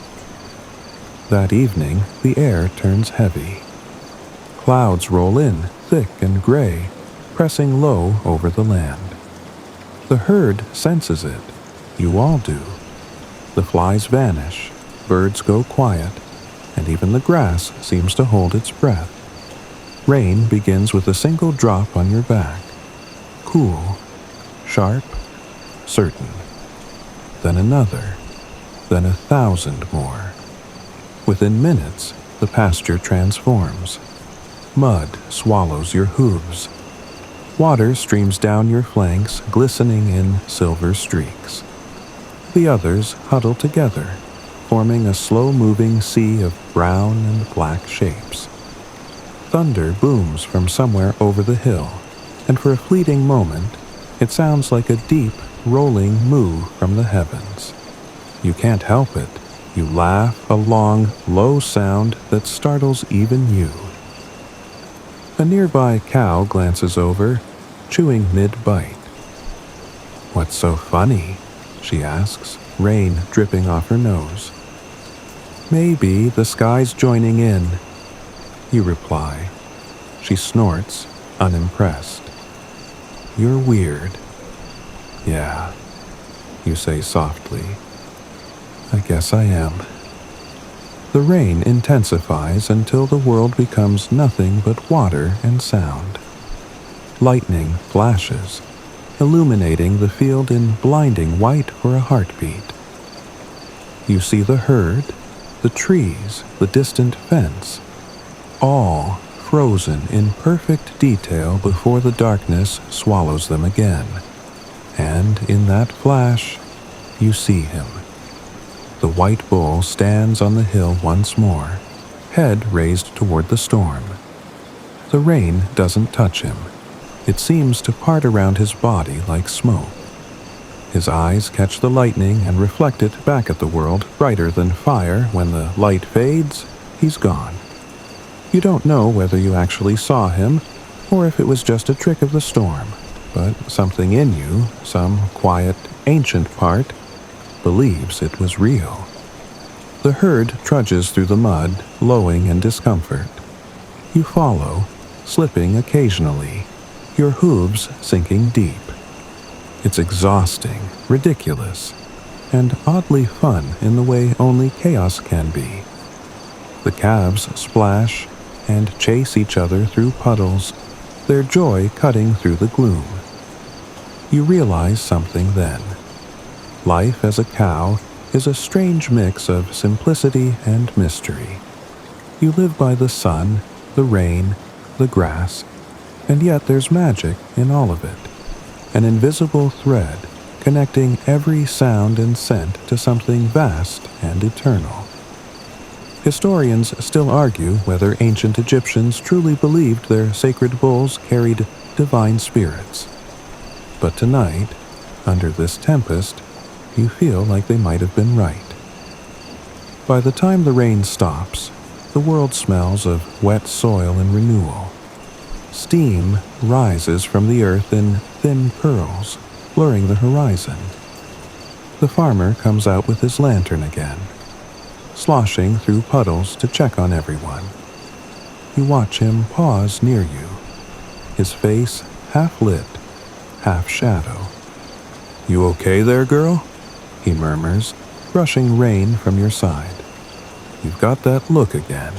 That evening, the air turns heavy. Clouds roll in, thick and gray, pressing low over the land. The herd senses it. You all do. The flies vanish, birds go quiet, and even the grass seems to hold its breath. Rain begins with a single drop on your back. Cool, sharp, certain. Then another, then 1,000 more. Within minutes, the pasture transforms. Mud swallows your hooves. Water streams down your flanks, glistening in silver streaks. The others huddle together, forming a slow-moving sea of brown and black shapes. Thunder booms from somewhere over the hill, and for a fleeting moment, it sounds like a deep, rolling moo from the heavens. You can't help it. You laugh a long, low sound that startles even you. A nearby cow glances over, chewing mid-bite. "What's so funny?" she asks, rain dripping off her nose. "Maybe the sky's joining in," you reply. She snorts, unimpressed. "You're weird." "Yeah," you say softly. "I guess I am." The rain intensifies until the world becomes nothing but water and sound. Lightning flashes, illuminating the field in blinding white for a heartbeat. You see the herd, the trees, the distant fence, all frozen in perfect detail before the darkness swallows them again. And in that flash, you see him. The white bull stands on the hill once more, head raised toward the storm. The rain doesn't touch him. It seems to part around his body like smoke. His eyes catch the lightning and reflect it back at the world brighter than fire. When the light fades, he's gone. You don't know whether you actually saw him or if it was just a trick of the storm, but something in you, some quiet, ancient part, believes it was real. The herd trudges through the mud, lowing in discomfort. You follow, slipping occasionally, your hooves sinking deep. It's exhausting, ridiculous, and oddly fun in the way only chaos can be. The calves splash and chase each other through puddles, their joy cutting through the gloom. You realize something then. Life as a cow is a strange mix of simplicity and mystery. You live by the sun, the rain, the grass, and yet there's magic in all of it. An invisible thread connecting every sound and scent to something vast and eternal. Historians still argue whether ancient Egyptians truly believed their sacred bulls carried divine spirits. But tonight, under this tempest, you feel like they might have been right. By the time the rain stops, the world smells of wet soil and renewal. Steam rises from the earth in thin curls, blurring the horizon. The farmer comes out with his lantern again, sloshing through puddles to check on everyone. You watch him pause near you, his face half lit, half shadow. "You okay there, girl?" he murmurs, brushing rain from your side. "You've got that look again."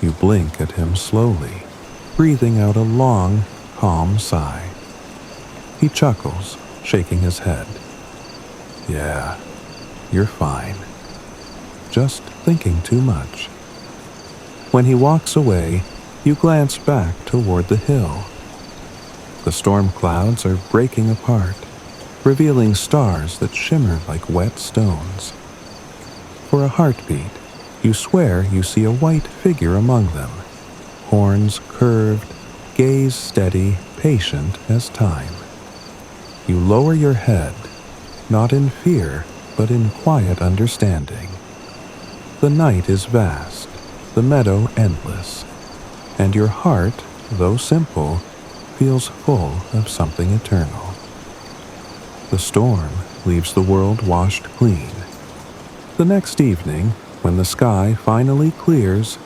You blink at him slowly, breathing out a long, calm sigh. He chuckles, shaking his head. "Yeah, you're fine. Just thinking too much." When he walks away, you glance back toward the hill. The storm clouds are breaking apart, revealing stars that shimmer like wet stones. For a heartbeat, you swear you see a white figure among them, horns curved, gaze steady, patient as time. You lower your head, not in fear, but in quiet understanding. The night is vast, the meadow endless, and your heart, though simple, feels full of something eternal. The storm leaves the world washed clean. The next evening, when the sky finally clears,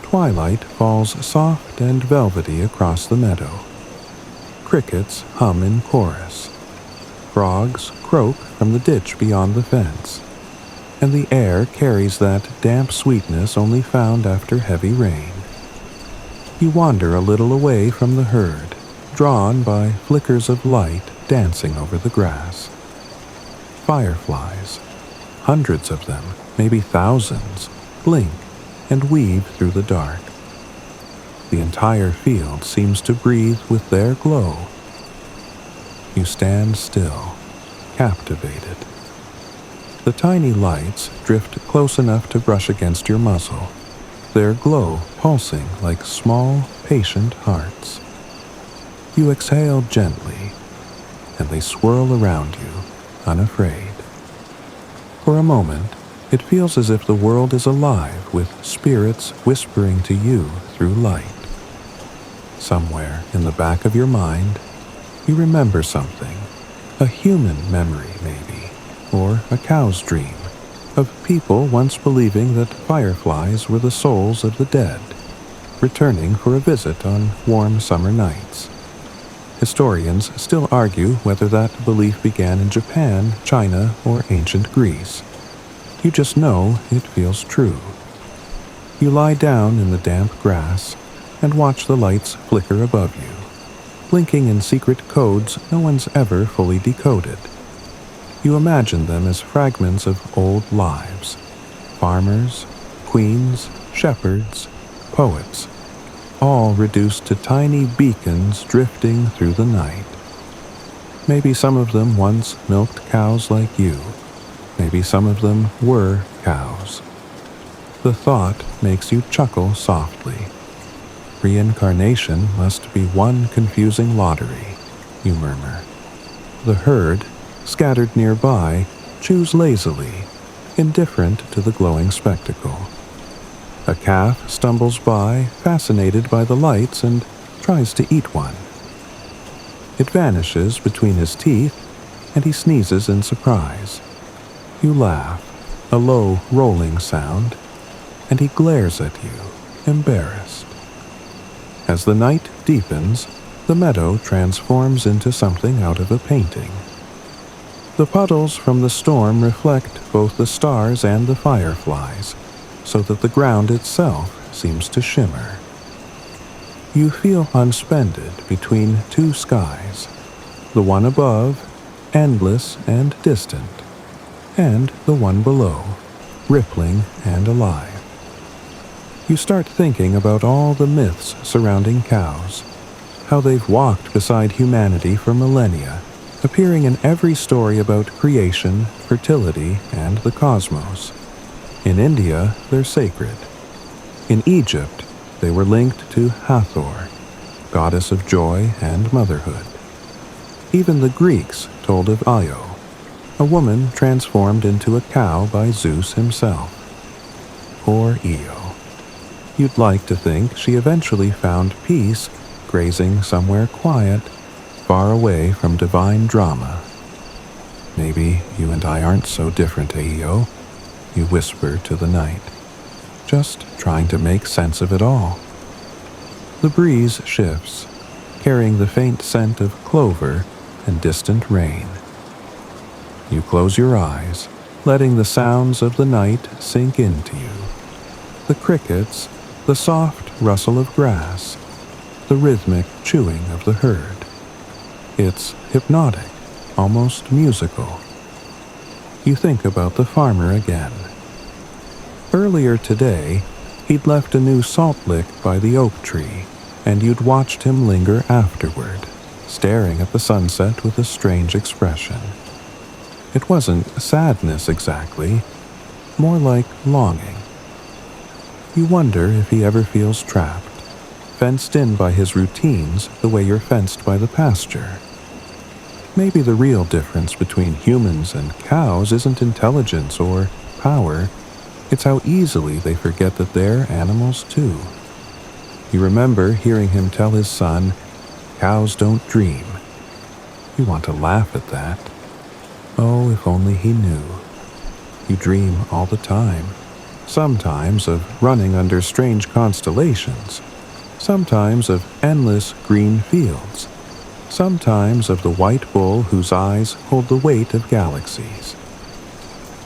twilight falls soft and velvety across the meadow. Crickets hum in chorus. Frogs croak from the ditch beyond the fence, and the air carries that damp sweetness only found after heavy rain. You wander a little away from the herd, drawn by flickers of light dancing over the grass. Fireflies, hundreds of them, maybe thousands, blink and weave through the dark. The entire field seems to breathe with their glow. You stand still, captivated. The tiny lights drift close enough to brush against your muzzle, their glow pulsing like small, patient hearts. You exhale gently, and they swirl around you, unafraid. For a moment, it feels as if the world is alive with spirits whispering to you through light. Somewhere in the back of your mind, you remember something, a human memory maybe, or a cow's dream, of people once believing that fireflies were the souls of the dead, returning for a visit on warm summer nights. Historians still argue whether that belief began in Japan, China, or ancient Greece. You just know it feels true. You lie down in the damp grass and watch the lights flicker above you, blinking in secret codes no one's ever fully decoded. You imagine them as fragments of old lives. Farmers, queens, shepherds, poets, all reduced to tiny beacons drifting through the night. Maybe some of them once milked cows like you. Maybe some of them were cows. The thought makes you chuckle softly. Reincarnation must be one confusing lottery, you murmur. The herd, scattered nearby, chews lazily, indifferent to the glowing spectacle. A calf stumbles by, fascinated by the lights, and tries to eat one. It vanishes between his teeth, and he sneezes in surprise. You laugh, a low, rolling sound, and he glares at you, embarrassed. As the night deepens, the meadow transforms into something out of a painting. The puddles from the storm reflect both the stars and the fireflies, so that the ground itself seems to shimmer. You feel unspended between two skies, the one above, endless and distant, and the one below, rippling and alive. You start thinking about all the myths surrounding cows, how they've walked beside humanity for millennia, appearing in every story about creation, fertility, and the cosmos. In India, they're sacred. In Egypt, they were linked to Hathor, goddess of joy and motherhood. Even the Greeks told of Io, a woman transformed into a cow by Zeus himself. Poor Io. You'd like to think she eventually found peace grazing somewhere quiet, far away from divine drama. Maybe you and I aren't so different, Io, you whisper to the night, just trying to make sense of it all. The breeze shifts, carrying the faint scent of clover and distant rain. You close your eyes, letting the sounds of the night sink into you. The crickets, the soft rustle of grass, the rhythmic chewing of the herd. It's hypnotic, almost musical. You think about the farmer again. Earlier today, he'd left a new salt lick by the oak tree, and you'd watched him linger afterward, staring at the sunset with a strange expression. It wasn't sadness exactly, more like longing. You wonder if he ever feels trapped, fenced in by his routines the way you're fenced by the pasture. Maybe the real difference between humans and cows isn't intelligence or power, it's how easily they forget that they're animals too. You remember hearing him tell his son, "Cows don't dream." You want to laugh at that. Oh, if only he knew. You dream all the time. Sometimes of running under strange constellations, sometimes of endless green fields, sometimes of the white bull whose eyes hold the weight of galaxies.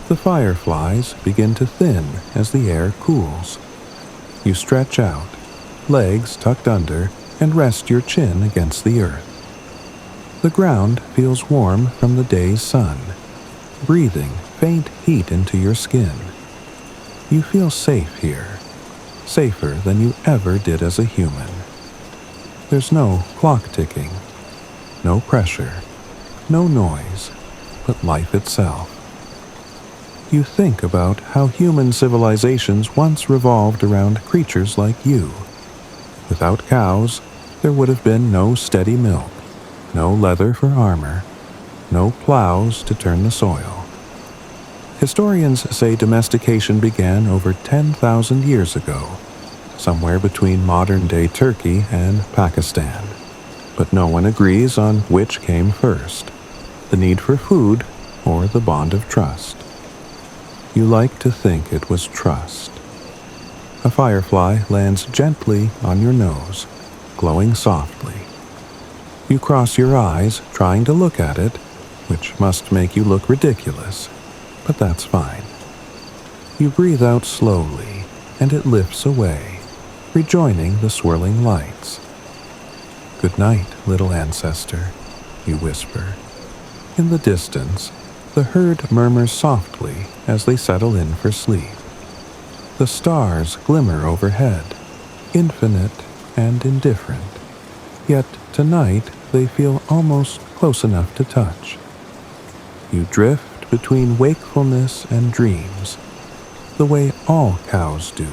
The fireflies begin to thin as the air cools. You stretch out, legs tucked under, and rest your chin against the earth. The ground feels warm from the day's sun, breathing faint heat into your skin. You feel safe here, safer than you ever did as a human. There's no clock ticking, no pressure, no noise, but life itself. You think about how human civilizations once revolved around creatures like you. Without cows, there would have been no steady milk, no leather for armor, no plows to turn the soil. Historians say domestication began over 10,000 years ago, somewhere between modern-day Turkey and Pakistan. But no one agrees on which came first, the need for food or the bond of trust. You like to think it was trust. A firefly lands gently on your nose, glowing softly. You cross your eyes, trying to look at it, which must make you look ridiculous, but that's fine. You breathe out slowly, and it lifts away, rejoining the swirling lights. "Good night, little ancestor," you whisper. In the distance, the herd murmurs softly as they settle in for sleep. The stars glimmer overhead, infinite and indifferent, yet tonight they feel almost close enough to touch. You drift between wakefulness and dreams, the way all cows do,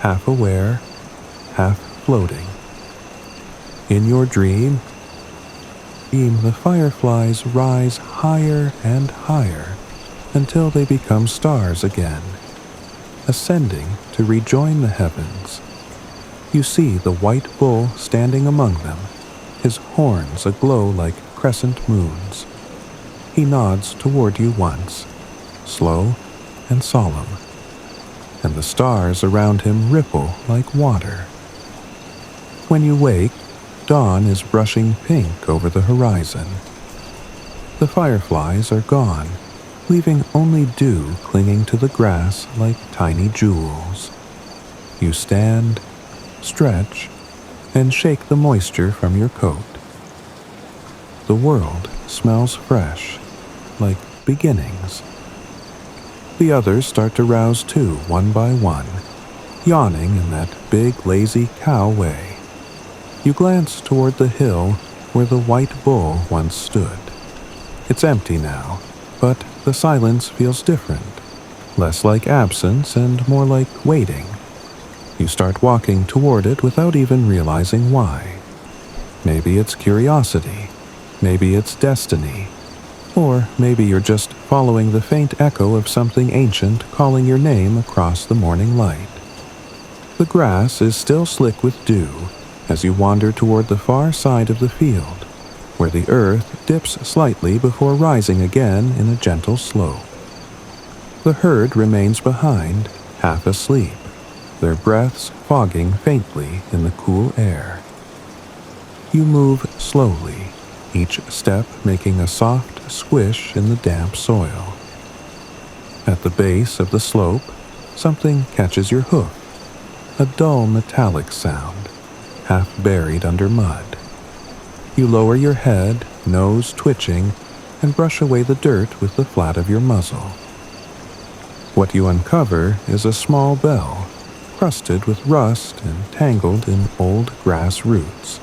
half aware, half floating. In your dream, the fireflies rise higher and higher until they become stars again, ascending to rejoin the heavens. You see the white bull standing among them, his horns aglow like crescent moons. He nods toward you once, slow and solemn, and the stars around him ripple like water. When you wake, dawn is brushing pink over the horizon. The fireflies are gone, leaving only dew clinging to the grass like tiny jewels. You stand, stretch, and shake the moisture from your coat. The world smells fresh, like beginnings. The others start to rouse too, one by one, yawning in that big, lazy cow way. You glance toward the hill where the white bull once stood. It's empty now, but the silence feels different, less like absence and more like waiting. You start walking toward it without even realizing why. Maybe it's curiosity, maybe it's destiny, or maybe you're just following the faint echo of something ancient calling your name across the morning light. The grass is still slick with dew as you wander toward the far side of the field, where the earth dips slightly before rising again in a gentle slope. The herd remains behind, half asleep, their breaths fogging faintly in the cool air. You move slowly, each step making a soft squish in the damp soil. At the base of the slope, something catches your hoof, a dull metallic sound, half buried under mud. You lower your head, nose twitching, and brush away the dirt with the flat of your muzzle. What you uncover is a small bell, crusted with rust and tangled in old grass roots.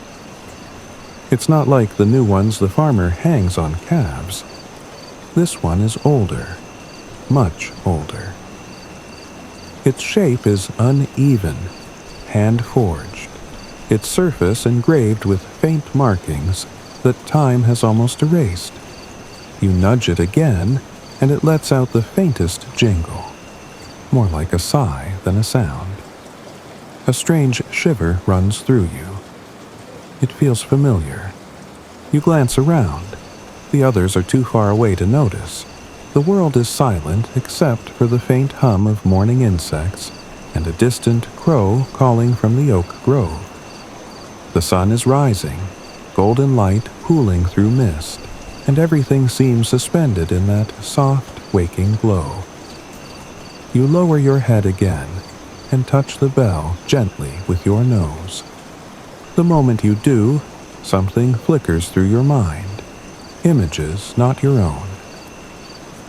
It's not like the new ones the farmer hangs on calves. This one is older, much older. Its shape is uneven, hand-forged, its surface engraved with faint markings that time has almost erased. You nudge it again, and it lets out the faintest jingle, more like a sigh than a sound. A strange shiver runs through you. It feels familiar. You glance around. The others are too far away to notice. The world is silent except for the faint hum of morning insects and a distant crow calling from the oak grove. The sun is rising, golden light pooling through mist, and everything seems suspended in that soft, waking glow. You lower your head again and touch the bell gently with your nose. The moment you do, something flickers through your mind, images not your own.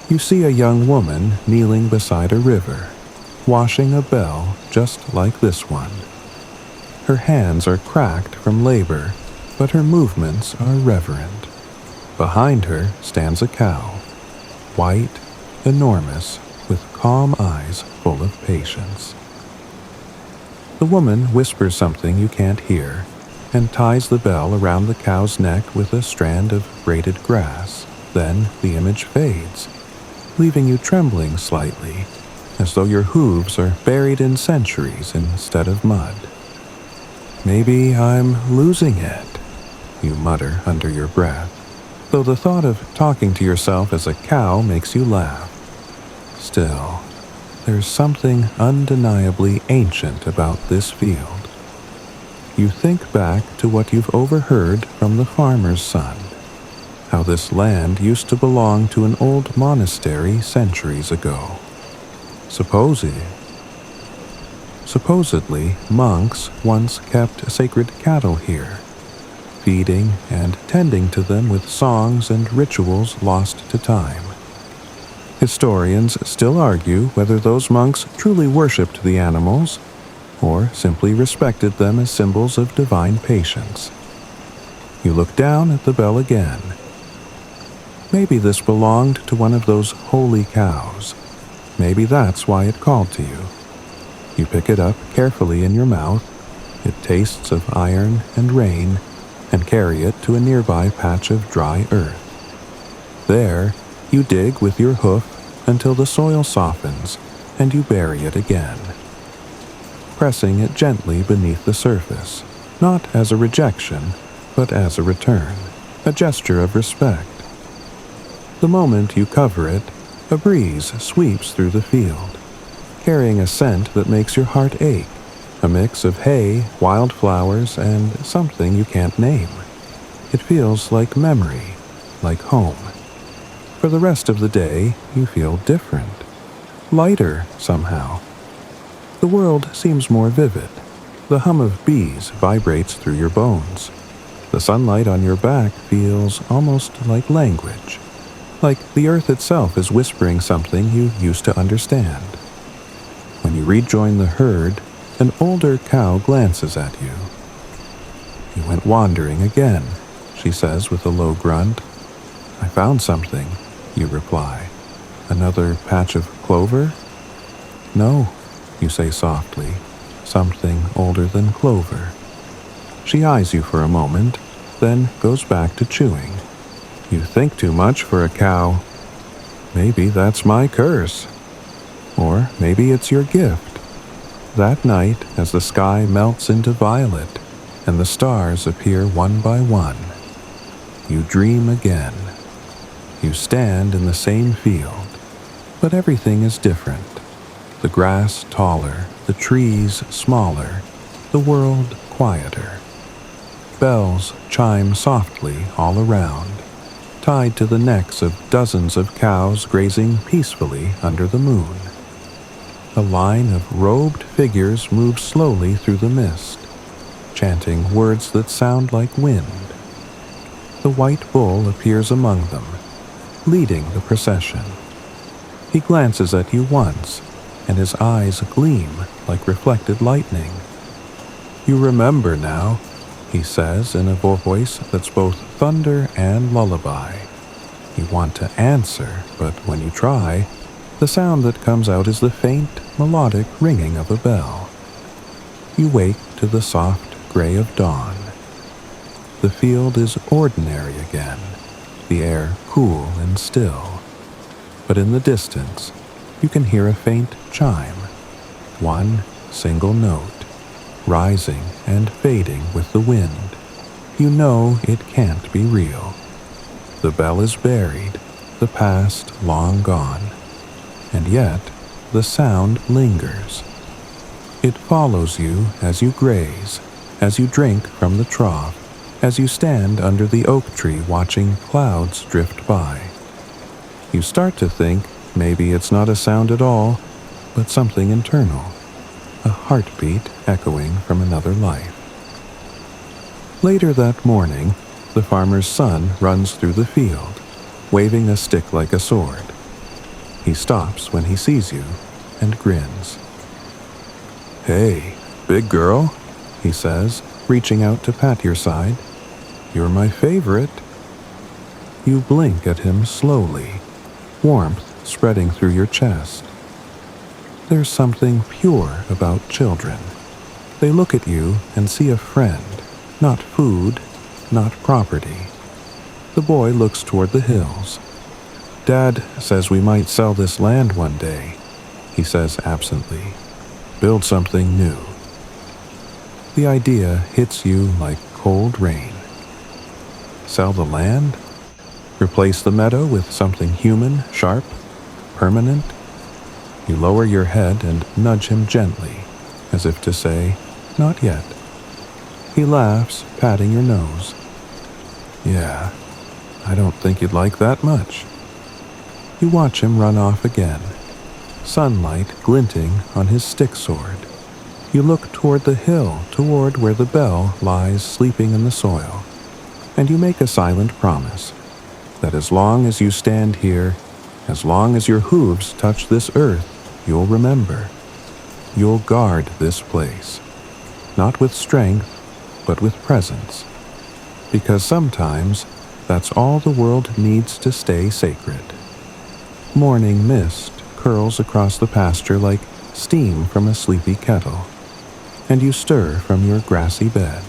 You see a young woman kneeling beside a river, washing a bell just like this one. Her hands are cracked from labor, but her movements are reverent. Behind her stands a cow, white, enormous, with calm eyes full of patience. The woman whispers something you can't hear and ties the bell around the cow's neck with a strand of braided grass. Then the image fades, leaving you trembling slightly, as though your hooves are buried in centuries instead of mud. Maybe I'm losing it, you mutter under your breath, though the thought of talking to yourself as a cow makes you laugh. Still, there's something undeniably ancient about this field. You think back to what you've overheard from the farmer's son, how this land used to belong to an old monastery centuries ago. Supposedly, monks once kept sacred cattle here, feeding and tending to them with songs and rituals lost to time. Historians still argue whether those monks truly worshipped the animals or simply respected them as symbols of divine patience. You look down at the bell again. Maybe this belonged to one of those holy cows. maybe that's why it called to you. You pick it up carefully in your mouth. It tastes of iron and rain, and carry it to a nearby patch of dry earth. There, you dig with your hoof until the soil softens, and you bury it again, pressing it gently beneath the surface, not as a rejection, but as a return, a gesture of respect. The moment you cover it, a breeze sweeps through the field, carrying a scent that makes your heart ache, a mix of hay, wildflowers, and something you can't name. It feels like memory, like home. For the rest of the day, you feel different, lighter somehow. The world seems more vivid. The hum of bees vibrates through your bones. The sunlight on your back feels almost like language, like the earth itself is whispering something you used to understand. When you rejoin the herd, an older cow glances at you. "You went wandering again," she says with a low grunt. "I found something," you reply. "Another patch of clover?" "No," you say softly, "something older than clover." She eyes you for a moment, then goes back to chewing. "You think too much for a cow." "Maybe that's my curse. Or maybe it's your gift." That night, as the sky melts into violet and the stars appear one by one, you dream again. You stand in the same field, but everything is different. The grass taller, the trees smaller, the world quieter. Bells chime softly all around, tied to the necks of dozens of cows grazing peacefully under the moon. A line of robed figures moves slowly through the mist, chanting words that sound like wind. The white bull appears among them, leading the procession. He glances at you once, and his eyes gleam like reflected lightning. "You remember now," he says in a voice that's both thunder and lullaby. You want to answer, but when you try, the sound that comes out is the faint, melodic ringing of a bell. You wake to the soft gray of dawn. The field is ordinary again, the air cool and still. But in the distance, you can hear a faint chime, one single note, rising and fading with the wind. You know it can't be real. The bell is buried, the past long gone, and yet the sound lingers. It follows you as you graze, as you drink from the trough, as you stand under the oak tree watching clouds drift by. You start to think maybe it's not a sound at all, but something internal, a heartbeat echoing from another life. Later that morning, the farmer's son runs through the field, waving a stick like a sword. He stops when he sees you and grins. "Hey, big girl," he says, reaching out to pat your side. "You're my favorite." You blink at him slowly, warmth spreading through your chest. There's something pure about children. They look at you and see a friend, not food, not property. The boy looks toward the hills. "Dad says we might sell this land one day," he says absently. "Build something new." The idea hits you like cold rain. Sell the land? Replace the meadow with something human, sharp, permanent? You lower your head and nudge him gently, as if to say, "Not yet." He laughs, patting your nose. "Yeah, I don't think you'd like that much." You watch him run off again, sunlight glinting on his stick sword. You look toward the hill, toward where the bell lies sleeping in the soil, and you make a silent promise that as long as you stand here, as long as your hooves touch this earth, you'll remember. You'll guard this place, not with strength, but with presence, because sometimes that's all the world needs to stay sacred. Morning mist curls across the pasture like steam from a sleepy kettle, and you stir from your grassy bed.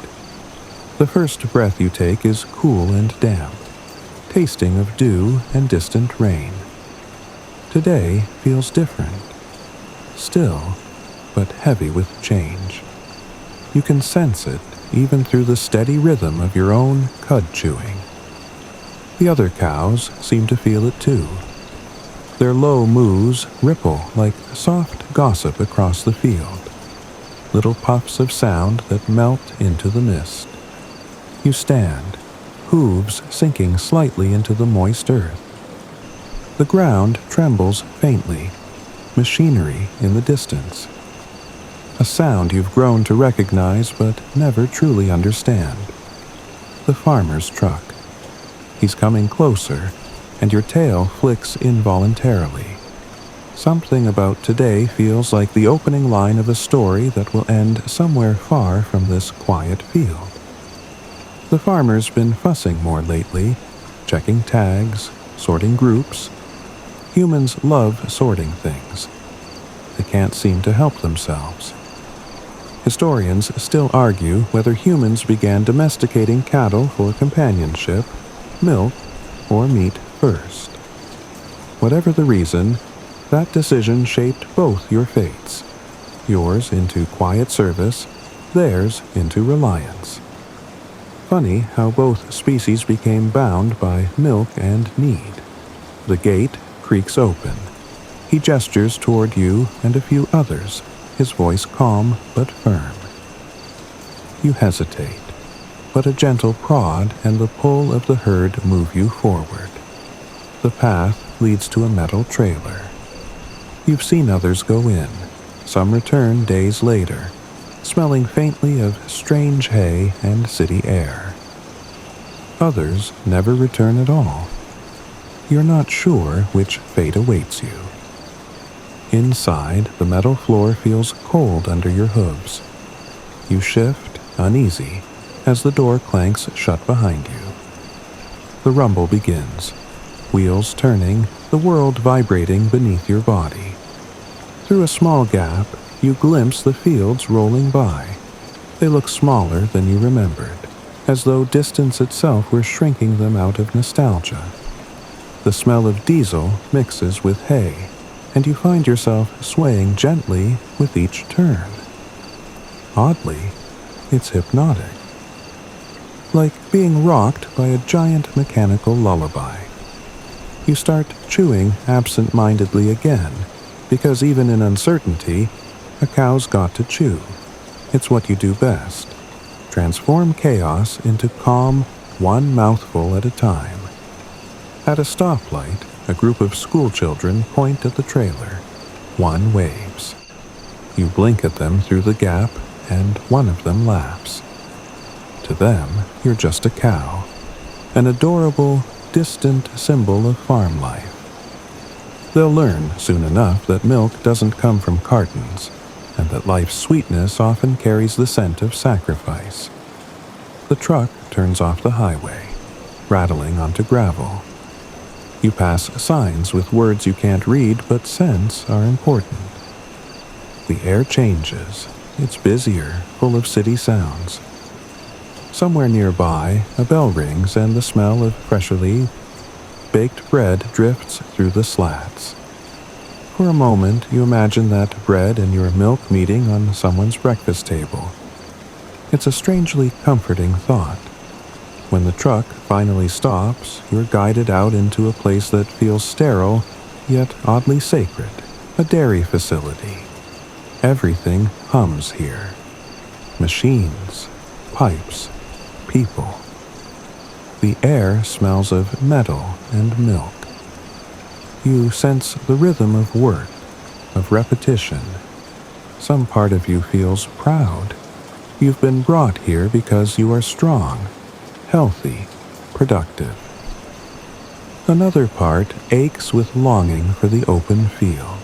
The first breath you take is cool and damp, tasting of dew and distant rain. Today feels different, still, but heavy with change. You can sense it even through the steady rhythm of your own cud chewing. The other cows seem to feel it too. Their low moos ripple like soft gossip across the field, little puffs of sound that melt into the mist. You stand, hooves sinking slightly into the moist earth. The ground trembles faintly, machinery in the distance. A sound you've grown to recognize but never truly understand. The farmer's truck. He's coming closer, and your tail flicks involuntarily. Something about today feels like the opening line of a story that will end somewhere far from this quiet field. The farmer's been fussing more lately, checking tags, sorting groups. Humans love sorting things. They can't seem to help themselves. Historians still argue whether humans began domesticating cattle for companionship, milk, or meat first. Whatever the reason, that decision shaped both your fates, yours into quiet service, theirs into reliance. Funny how both species became bound by milk and need. The gate creaks open. He gestures toward you and a few others, his voice calm but firm. You hesitate, but a gentle prod and the pull of the herd move you forward. The path leads to a metal trailer. You've seen others go in. Some return days later, smelling faintly of strange hay and city air. Others never return at all. You're not sure which fate awaits you. Inside, the metal floor feels cold under your hooves. You shift, uneasy, as the door clanks shut behind you. The rumble begins, wheels turning, the world vibrating beneath your body. Through a small gap, you glimpse the fields rolling by. They look smaller than you remembered, as though distance itself were shrinking them out of nostalgia. The smell of diesel mixes with hay, and you find yourself swaying gently with each turn. Oddly, it's hypnotic. Like being rocked by a giant mechanical lullaby. You start chewing absent-mindedly again, because even in uncertainty, a cow's got to chew. It's what you do best. Transform chaos into calm, one mouthful at a time. At a stoplight, a group of schoolchildren point at the trailer. One waves. You blink at them through the gap, and one of them laughs. To them, you're just a cow, an adorable, distant symbol of farm life. They'll learn soon enough that milk doesn't come from cartons, and that life's sweetness often carries the scent of sacrifice. The truck turns off the highway, rattling onto gravel. You pass signs with words you can't read but sense are important. The air changes. It's busier, full of city sounds. Somewhere nearby, a bell rings and the smell of freshly baked bread drifts through the slats. For a moment, you imagine that bread and your milk meeting on someone's breakfast table. It's a strangely comforting thought. When the truck finally stops, you're guided out into a place that feels sterile, yet oddly sacred, a dairy facility. Everything hums here. Machines, pipes, people. The air smells of metal and milk. You sense the rhythm of work, of repetition. Some part of you feels proud. You've been brought here because you are strong, healthy, productive. Another part aches with longing for the open field.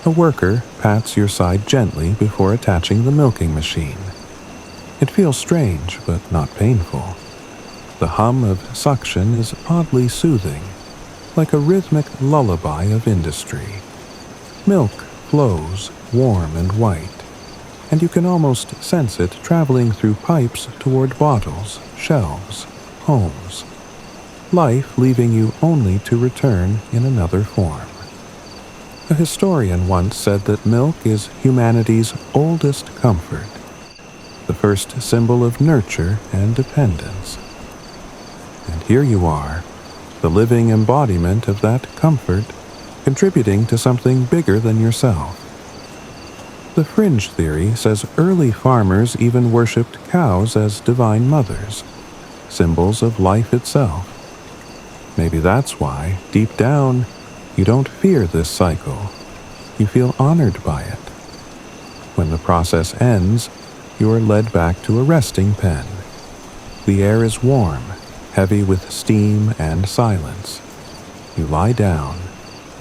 A worker pats your side gently before attaching the milking machine. It feels strange, but not painful. The hum of suction is oddly soothing, like a rhythmic lullaby of industry. Milk flows warm and white, and you can almost sense it traveling through pipes toward bottles, shelves, homes. Life leaving you only to return in another form. A historian once said that milk is humanity's oldest comfort, the first symbol of nurture and dependence. And here you are, the living embodiment of that comfort, contributing to something bigger than yourself. The fringe theory says early farmers even worshipped cows as divine mothers, symbols of life itself. Maybe that's why, deep down, you don't fear this cycle. You feel honored by it. When the process ends, you are led back to a resting pen. The air is warm, heavy with steam and silence. You lie down,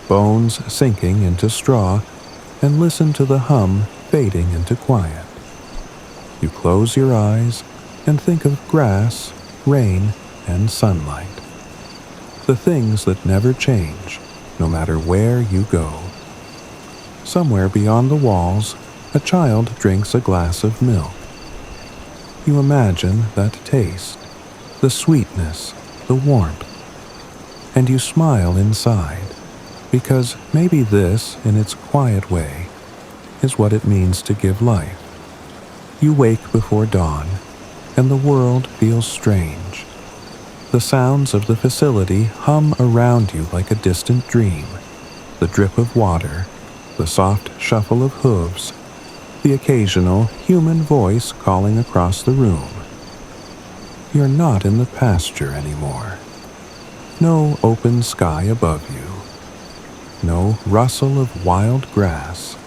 bones sinking into straw, and listen to the hum fading into quiet. You close your eyes and think of grass, rain, and sunlight. The things that never change, no matter where you go. Somewhere beyond the walls, a child drinks a glass of milk. You imagine that taste, the sweetness, the warmth, and you smile inside, because maybe this, in its quiet way, is what it means to give life. You wake before dawn, and the world feels strange. The sounds of the facility hum around you like a distant dream, the drip of water, the soft shuffle of hooves, the occasional human voice calling across the room. You're not in the pasture anymore. No open sky above you. No rustle of wild grass.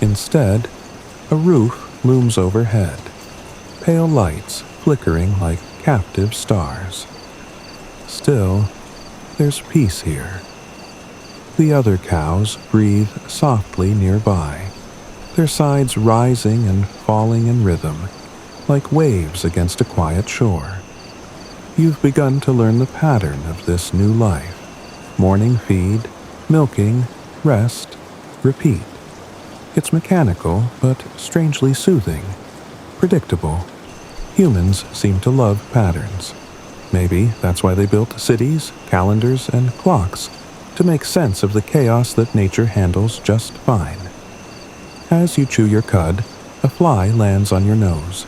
Instead, a roof looms overhead, pale lights flickering like captive stars. Still, there's peace here. The other cows breathe softly nearby, their sides rising and falling in rhythm, like waves against a quiet shore. You've begun to learn the pattern of this new life. Morning feed, milking, rest, repeat. It's mechanical, but strangely soothing, predictable. Humans seem to love patterns. Maybe that's why they built cities, calendars, and clocks, to make sense of the chaos that nature handles just fine. As you chew your cud, a fly lands on your nose.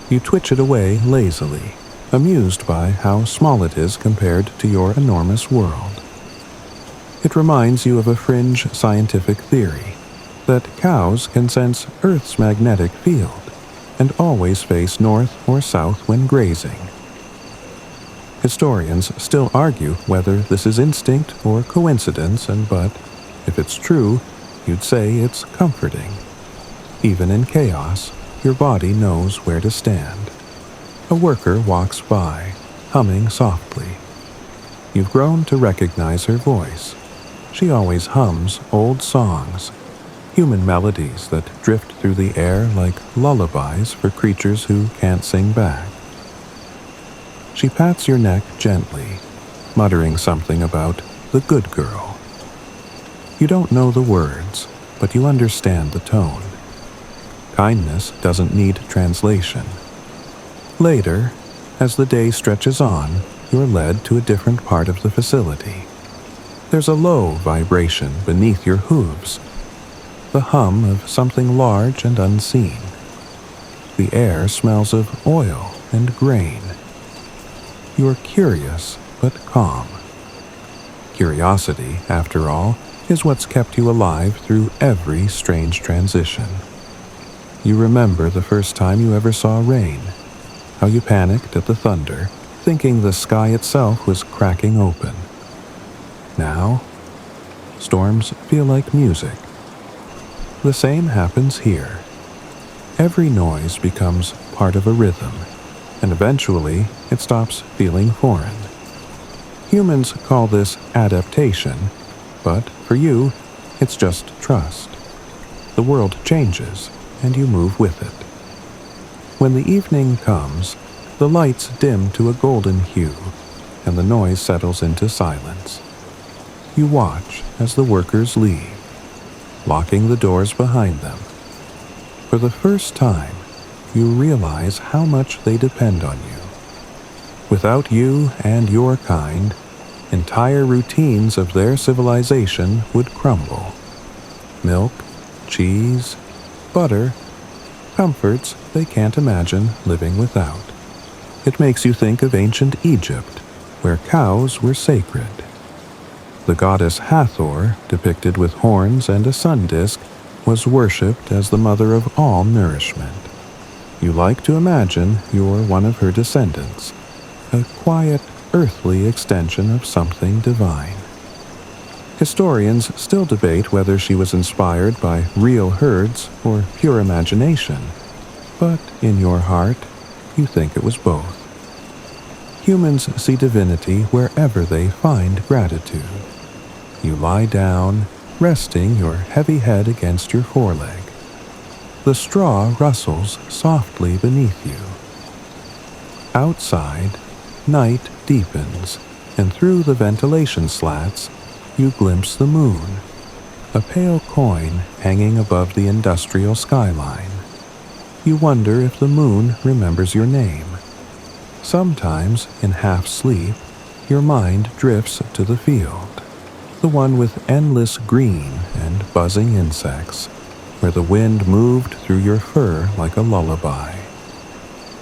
You twitch it away lazily, amused by how small it is compared to your enormous world. It reminds you of a fringe scientific theory, that cows can sense Earth's magnetic field and always face north or south when grazing. Historians still argue whether this is instinct or coincidence, but if it's true, you'd say it's comforting. Even in chaos, your body knows where to stand. A worker walks by, humming softly. You've grown to recognize her voice. She always hums old songs, human melodies that drift through the air like lullabies for creatures who can't sing back. She pats your neck gently, muttering something about the good girl. You don't know the words, but you understand the tone. Kindness doesn't need translation. Later, as the day stretches on, you're led to a different part of the facility. There's a low vibration beneath your hooves, the hum of something large and unseen. The air smells of oil and grain. You're curious but calm. Curiosity, after all, is what's kept you alive through every strange transition. You remember the first time you ever saw rain, how you panicked at the thunder, thinking the sky itself was cracking open. Now, storms feel like music. The same happens here. Every noise becomes part of a rhythm, and eventually it stops feeling foreign. Humans call this adaptation, but for you, it's just trust. The world changes, and you move with it. When the evening comes, the lights dim to a golden hue, and the noise settles into silence. You watch as the workers leave. locking the doors behind them. For the first time, you realize how much they depend on you. Without you and your kind, entire routines of their civilization would crumble. Milk, cheese, butter, comforts they can't imagine living without. It makes you think of ancient Egypt, where cows were sacred. The goddess Hathor, depicted with horns and a sun disk, was worshipped as the mother of all nourishment. You like to imagine you're one of her descendants, a quiet, earthly extension of something divine. Historians still debate whether she was inspired by real herds or pure imagination, but in your heart, you think it was both. Humans see divinity wherever they find gratitude. You lie down, resting your heavy head against your foreleg. The straw rustles softly beneath you. Outside, night deepens, and through the ventilation slats, you glimpse the moon, a pale coin hanging above the industrial skyline. You wonder if the moon remembers your name. Sometimes, in half sleep, your mind drifts to the field, the one with endless green and buzzing insects, where the wind moved through your fur like a lullaby.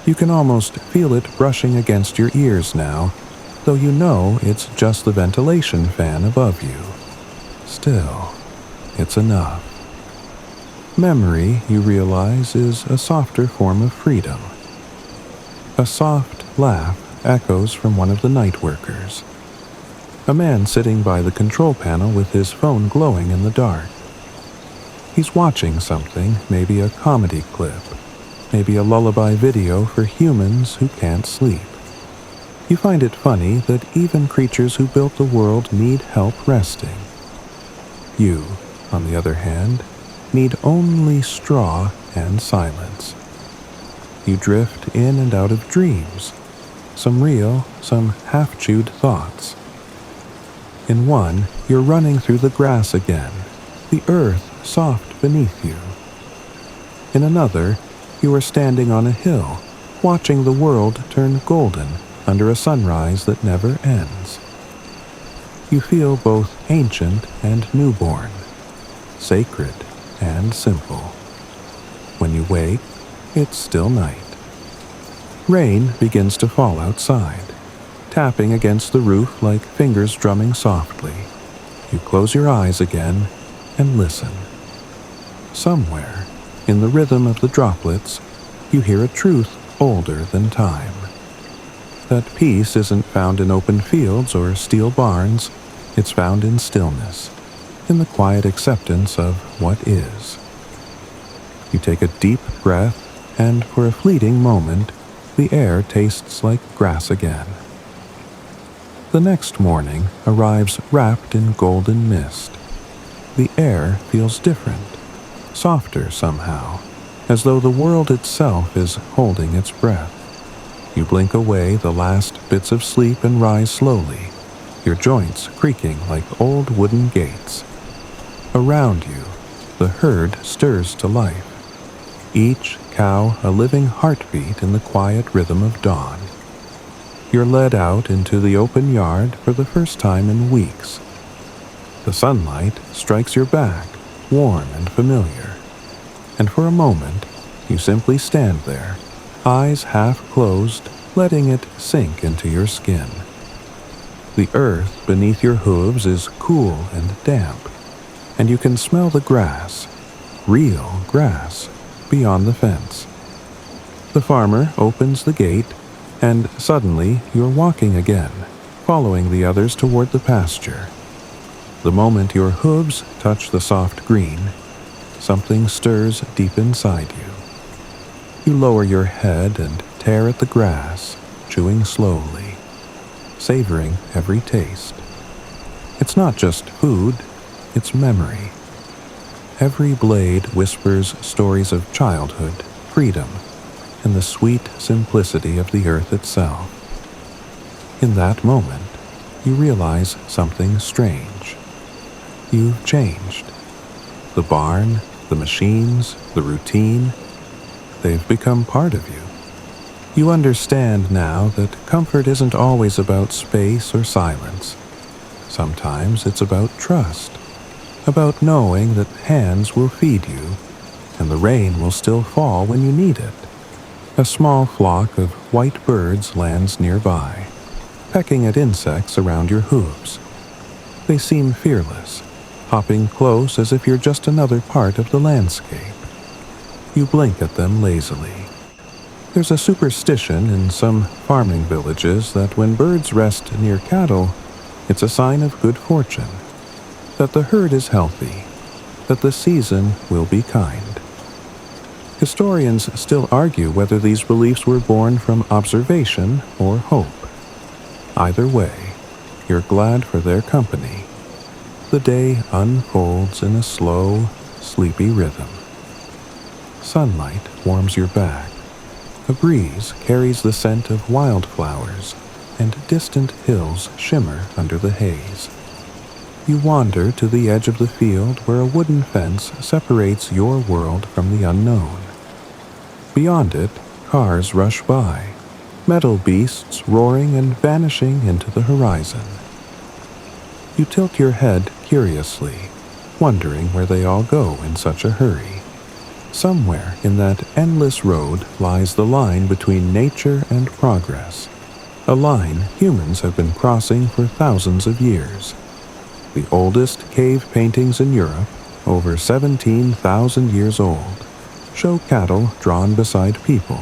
You can almost feel it brushing against your ears now, though you know it's just the ventilation fan above you. Still, it's enough. Memory, you realize, is a softer form of freedom. A soft laugh echoes from one of the night workers. A man sitting by the control panel with his phone glowing in the dark. He's watching something, maybe a comedy clip, maybe a lullaby video for humans who can't sleep. You find it funny that even creatures who built the world need help resting. You, on the other hand, need only straw and silence. You drift in and out of dreams, some real, some half-chewed thoughts. In one, you're running through the grass again, the earth soft beneath you. In another, you are standing on a hill, watching the world turn golden under a sunrise that never ends. You feel both ancient and newborn, sacred and simple. When you wake, it's still night. Rain begins to fall outside, tapping against the roof like fingers drumming softly. You close your eyes again and listen. Somewhere, in the rhythm of the droplets, you hear a truth older than time. That peace isn't found in open fields or steel barns, it's found in stillness, in the quiet acceptance of what is. You take a deep breath, and for a fleeting moment, the air tastes like grass again. The next morning arrives wrapped in golden mist. The air feels different, softer somehow, as though the world itself is holding its breath. You blink away the last bits of sleep and rise slowly, your joints creaking like old wooden gates. Around you, the herd stirs to life, each cow a living heartbeat in the quiet rhythm of dawn. You're led out into the open yard for the first time in weeks. The sunlight strikes your back, warm and familiar, and for a moment, you simply stand there, eyes half closed, letting it sink into your skin. The earth beneath your hooves is cool and damp, and you can smell the grass, real grass, beyond the fence. The farmer opens the gate, and suddenly you're walking again, following the others toward the pasture. The moment your hooves touch the soft green, something stirs deep inside you. You lower your head and tear at the grass, chewing slowly, savoring every taste. It's not just food, it's memory. Every blade whispers stories of childhood, freedom, and the sweet simplicity of the earth itself. In that moment, you realize something strange. You've changed. The barn, the machines, the routine, they've become part of you. You understand now that comfort isn't always about space or silence. Sometimes it's about trust, about knowing that hands will feed you and the rain will still fall when you need it. A small flock of white birds lands nearby, pecking at insects around your hooves. They seem fearless, hopping close as if you're just another part of the landscape. You blink at them lazily. There's a superstition in some farming villages that when birds rest near cattle, it's a sign of good fortune, that the herd is healthy, that the season will be kind. Historians still argue whether these beliefs were born from observation or hope. Either way, you're glad for their company. The day unfolds in a slow, sleepy rhythm. Sunlight warms your back. A breeze carries the scent of wildflowers, and distant hills shimmer under the haze. You wander to the edge of the field where a wooden fence separates your world from the unknown. Beyond it, cars rush by, metal beasts roaring and vanishing into the horizon. You tilt your head curiously, wondering where they all go in such a hurry. Somewhere in that endless road lies the line between nature and progress, a line humans have been crossing for thousands of years. The oldest cave paintings in Europe, over 17,000 years old, show cattle drawn beside people,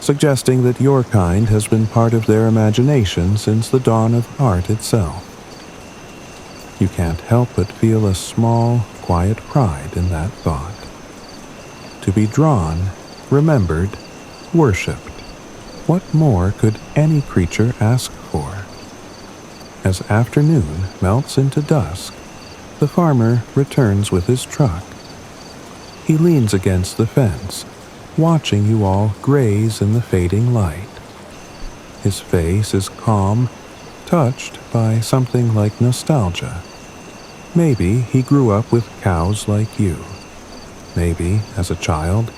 suggesting that your kind has been part of their imagination since the dawn of art itself. You can't help but feel a small, quiet pride in that thought. To be drawn, remembered, worshipped. What more could any creature ask for? As afternoon melts into dusk, the farmer returns with his truck. He leans against the fence, watching you all graze in the fading light. His face is calm, touched by something like nostalgia. Maybe he grew up with cows like you. Maybe, as a child,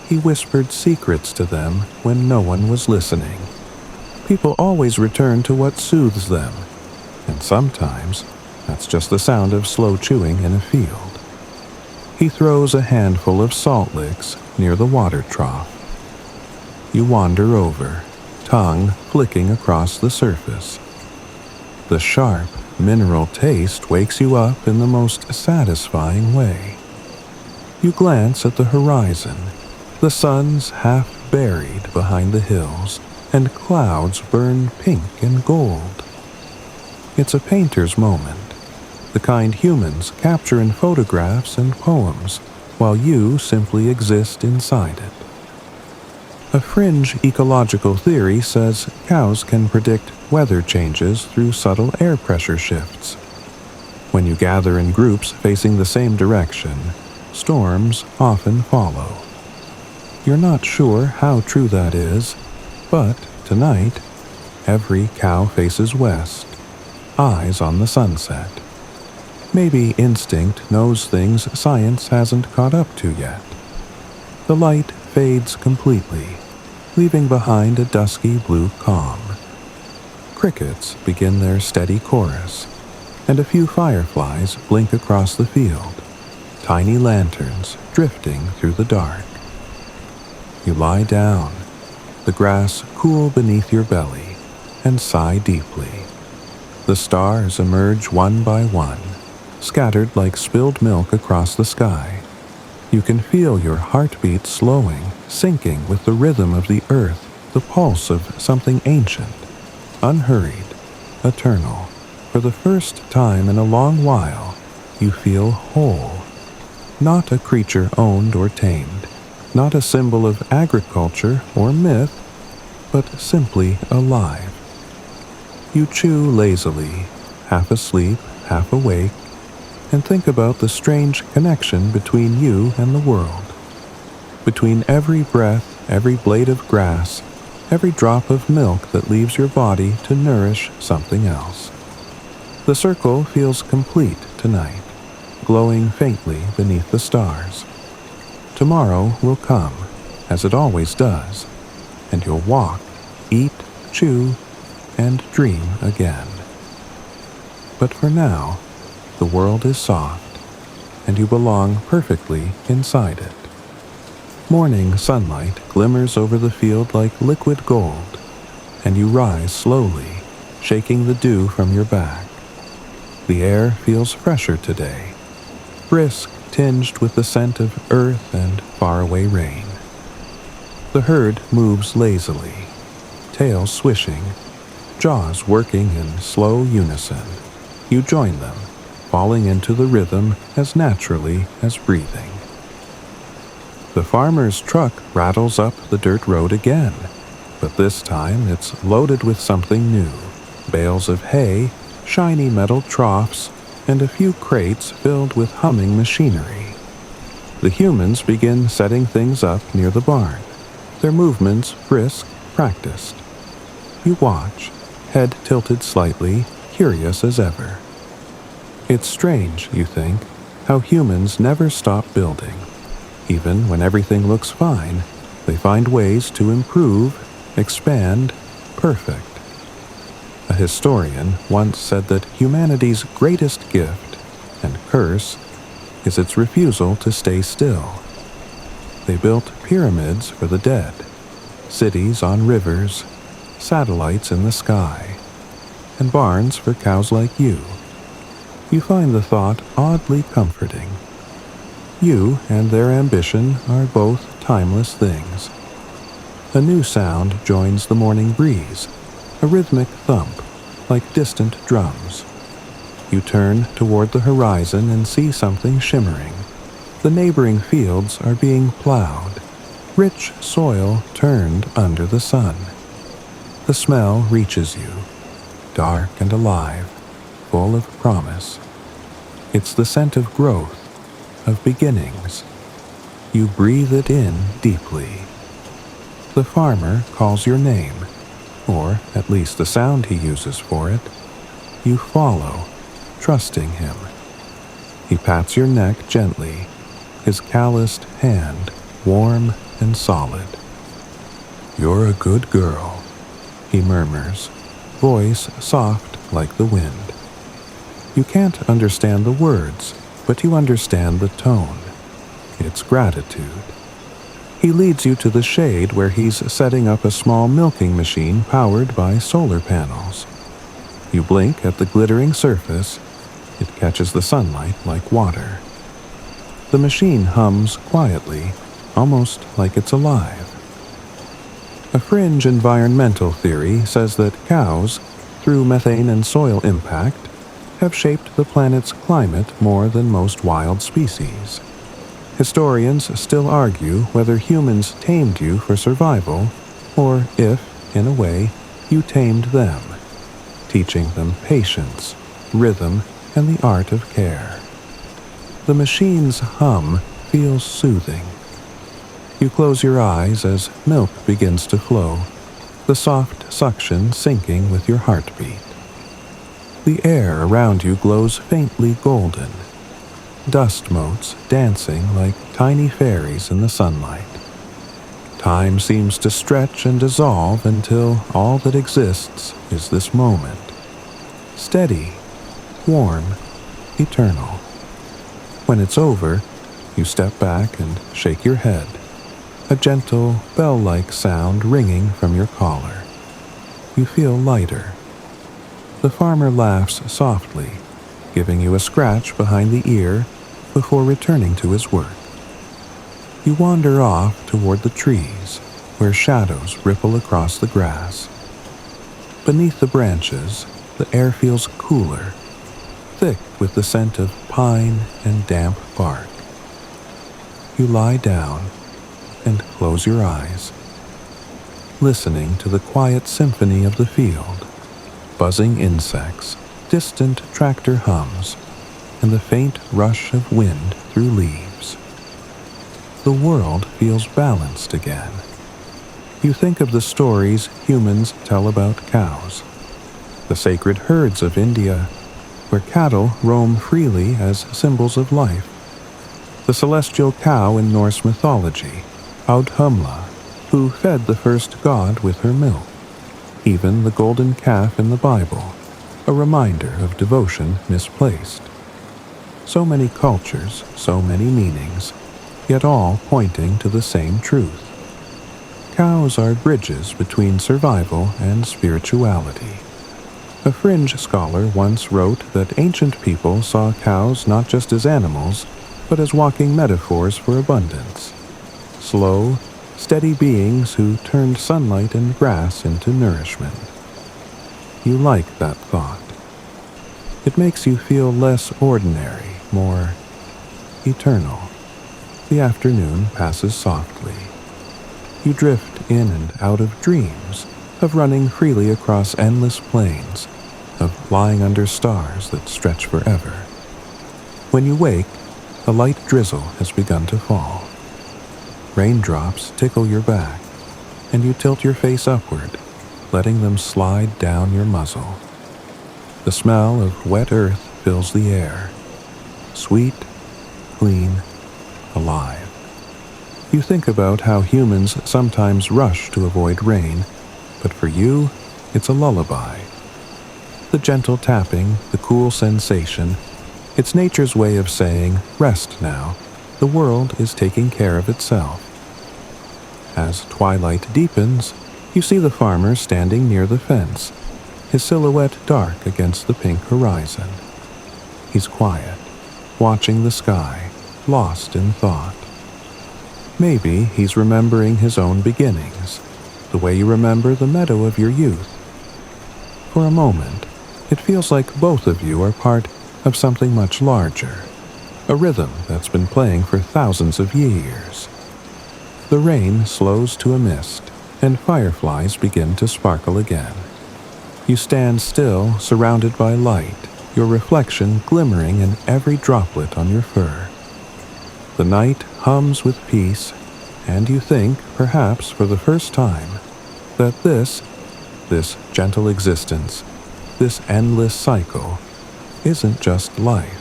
he whispered secrets to them when no one was listening. People always return to what soothes them, and sometimes that's just the sound of slow chewing in a field. He throws a handful of salt licks near the water trough. You wander over, tongue flicking across the surface. The sharp, mineral taste wakes you up in the most satisfying way. You glance at the horizon. The sun's half buried behind the hills, and clouds burn pink and gold. It's a painter's moment, the kind humans capture in photographs and poems, while you simply exist inside it. A fringe ecological theory says cows can predict weather changes through subtle air pressure shifts. When you gather in groups facing the same direction, storms often follow. You're not sure how true that is, but tonight, every cow faces west, eyes on the sunset. Maybe instinct knows things science hasn't caught up to yet. The light fades completely, leaving behind a dusky blue calm. Crickets begin their steady chorus, and a few fireflies blink across the field, tiny lanterns drifting through the dark. You lie down, the grass cool beneath your belly, and sigh deeply. The stars emerge one by one, scattered like spilled milk across the sky. You can feel your heartbeat slowing, syncing with the rhythm of the earth, the pulse of something ancient, unhurried, eternal. For the first time in a long while, you feel whole. Not a creature owned or tamed, not a symbol of agriculture or myth, but simply alive. You chew lazily, half asleep, half awake, and think about the strange connection between you and the world. Between every breath, every blade of grass, every drop of milk that leaves your body to nourish something else. The circle feels complete tonight. glowing faintly beneath the stars. Tomorrow will come, as it always does, and you'll walk, eat, chew, and dream again. But for now, the world is soft, and you belong perfectly inside it. Morning sunlight glimmers over the field like liquid gold, and you rise slowly, shaking the dew from your back. The air feels fresher today, brisk, tinged with the scent of earth and faraway rain. The herd moves lazily, tail swishing, jaws working in slow unison. You join them, falling into the rhythm as naturally as breathing. The farmer's truck rattles up the dirt road again, but this time it's loaded with something new: bales of hay, shiny metal troughs, and a few crates filled with humming machinery. The humans begin setting things up near the barn, their movements brisk, practiced. You watch, head tilted slightly, curious as ever. It's strange, you think, how humans never stop building. Even when everything looks fine, they find ways to improve, expand, perfect. A historian once said that humanity's greatest gift and curse is its refusal to stay still. They built pyramids for the dead, cities on rivers, satellites in the sky, and barns for cows like you. You find the thought oddly comforting. You and their ambition are both timeless things. A new sound joins the morning breeze, a rhythmic thump, like distant drums. You turn toward the horizon and see something shimmering. The neighboring fields are being plowed, rich soil turned under the sun. The smell reaches you, dark and alive, full of promise. It's the scent of growth, of beginnings. You breathe it in deeply. The farmer calls your name, or at least the sound he uses for it. You follow, trusting him. He pats your neck gently, his calloused hand warm and solid. "You're a good girl," he murmurs, voice soft like the wind. You can't understand the words, but you understand the tone. It's gratitude. He leads you to the shade where he's setting up a small milking machine powered by solar panels. You blink at the glittering surface. It catches the sunlight like water. The machine hums quietly, almost like it's alive. A fringe environmental theory says that cows, through methane and soil impact, have shaped the planet's climate more than most wild species. Historians still argue whether humans tamed you for survival, or if, in a way, you tamed them, teaching them patience, rhythm, and the art of care. The machine's hum feels soothing. You close your eyes as milk begins to flow, the soft suction syncing with your heartbeat. The air around you glows faintly golden, dust motes dancing like tiny fairies in the sunlight. Time seems to stretch and dissolve until all that exists is this moment. Steady, warm, eternal. When it's over, you step back and shake your head, a gentle, bell-like sound ringing from your collar. You feel lighter. The farmer laughs softly, giving you a scratch behind the ear before returning to his work. You wander off toward the trees, where shadows ripple across the grass. Beneath the branches, the air feels cooler, thick with the scent of pine and damp bark. You lie down and close your eyes, listening to the quiet symphony of the field, buzzing insects, distant tractor hums, and the faint rush of wind through leaves. The world feels balanced again. You think of the stories humans tell about cows, the sacred herds of India, where cattle roam freely as symbols of life. The celestial cow in Norse mythology, Audhumla, who fed the first god with her milk. Even the golden calf in the Bible, a reminder of devotion misplaced. So many cultures, so many meanings, yet all pointing to the same truth. Cows are bridges between survival and spirituality. A fringe scholar once wrote that ancient people saw cows not just as animals, but as walking metaphors for abundance. Slow, steady beings who turned sunlight and grass into nourishment. You like that thought. It makes you feel less ordinary, more eternal. The afternoon passes softly. You drift in and out of dreams, of running freely across endless plains, of lying under stars that stretch forever. When you wake, a light drizzle has begun to fall. Raindrops tickle your back, and you tilt your face upward, letting them slide down your muzzle. The smell of wet earth fills the air. Sweet, clean, alive. You think about how humans sometimes rush to avoid rain, but for you, it's a lullaby. The gentle tapping, the cool sensation, it's nature's way of saying, rest now, the world is taking care of itself. As twilight deepens, you see the farmer standing near the fence, his silhouette dark against the pink horizon. He's quiet, watching the sky, lost in thought. Maybe he's remembering his own beginnings, the way you remember the meadow of your youth. For a moment, it feels like both of you are part of something much larger, a rhythm that's been playing for thousands of years. The rain slows to a mist, and fireflies begin to sparkle again. You stand still, surrounded by light, your reflection glimmering in every droplet on your fur. The night hums with peace, and you think, perhaps for the first time, that this gentle existence, this endless cycle, isn't just life.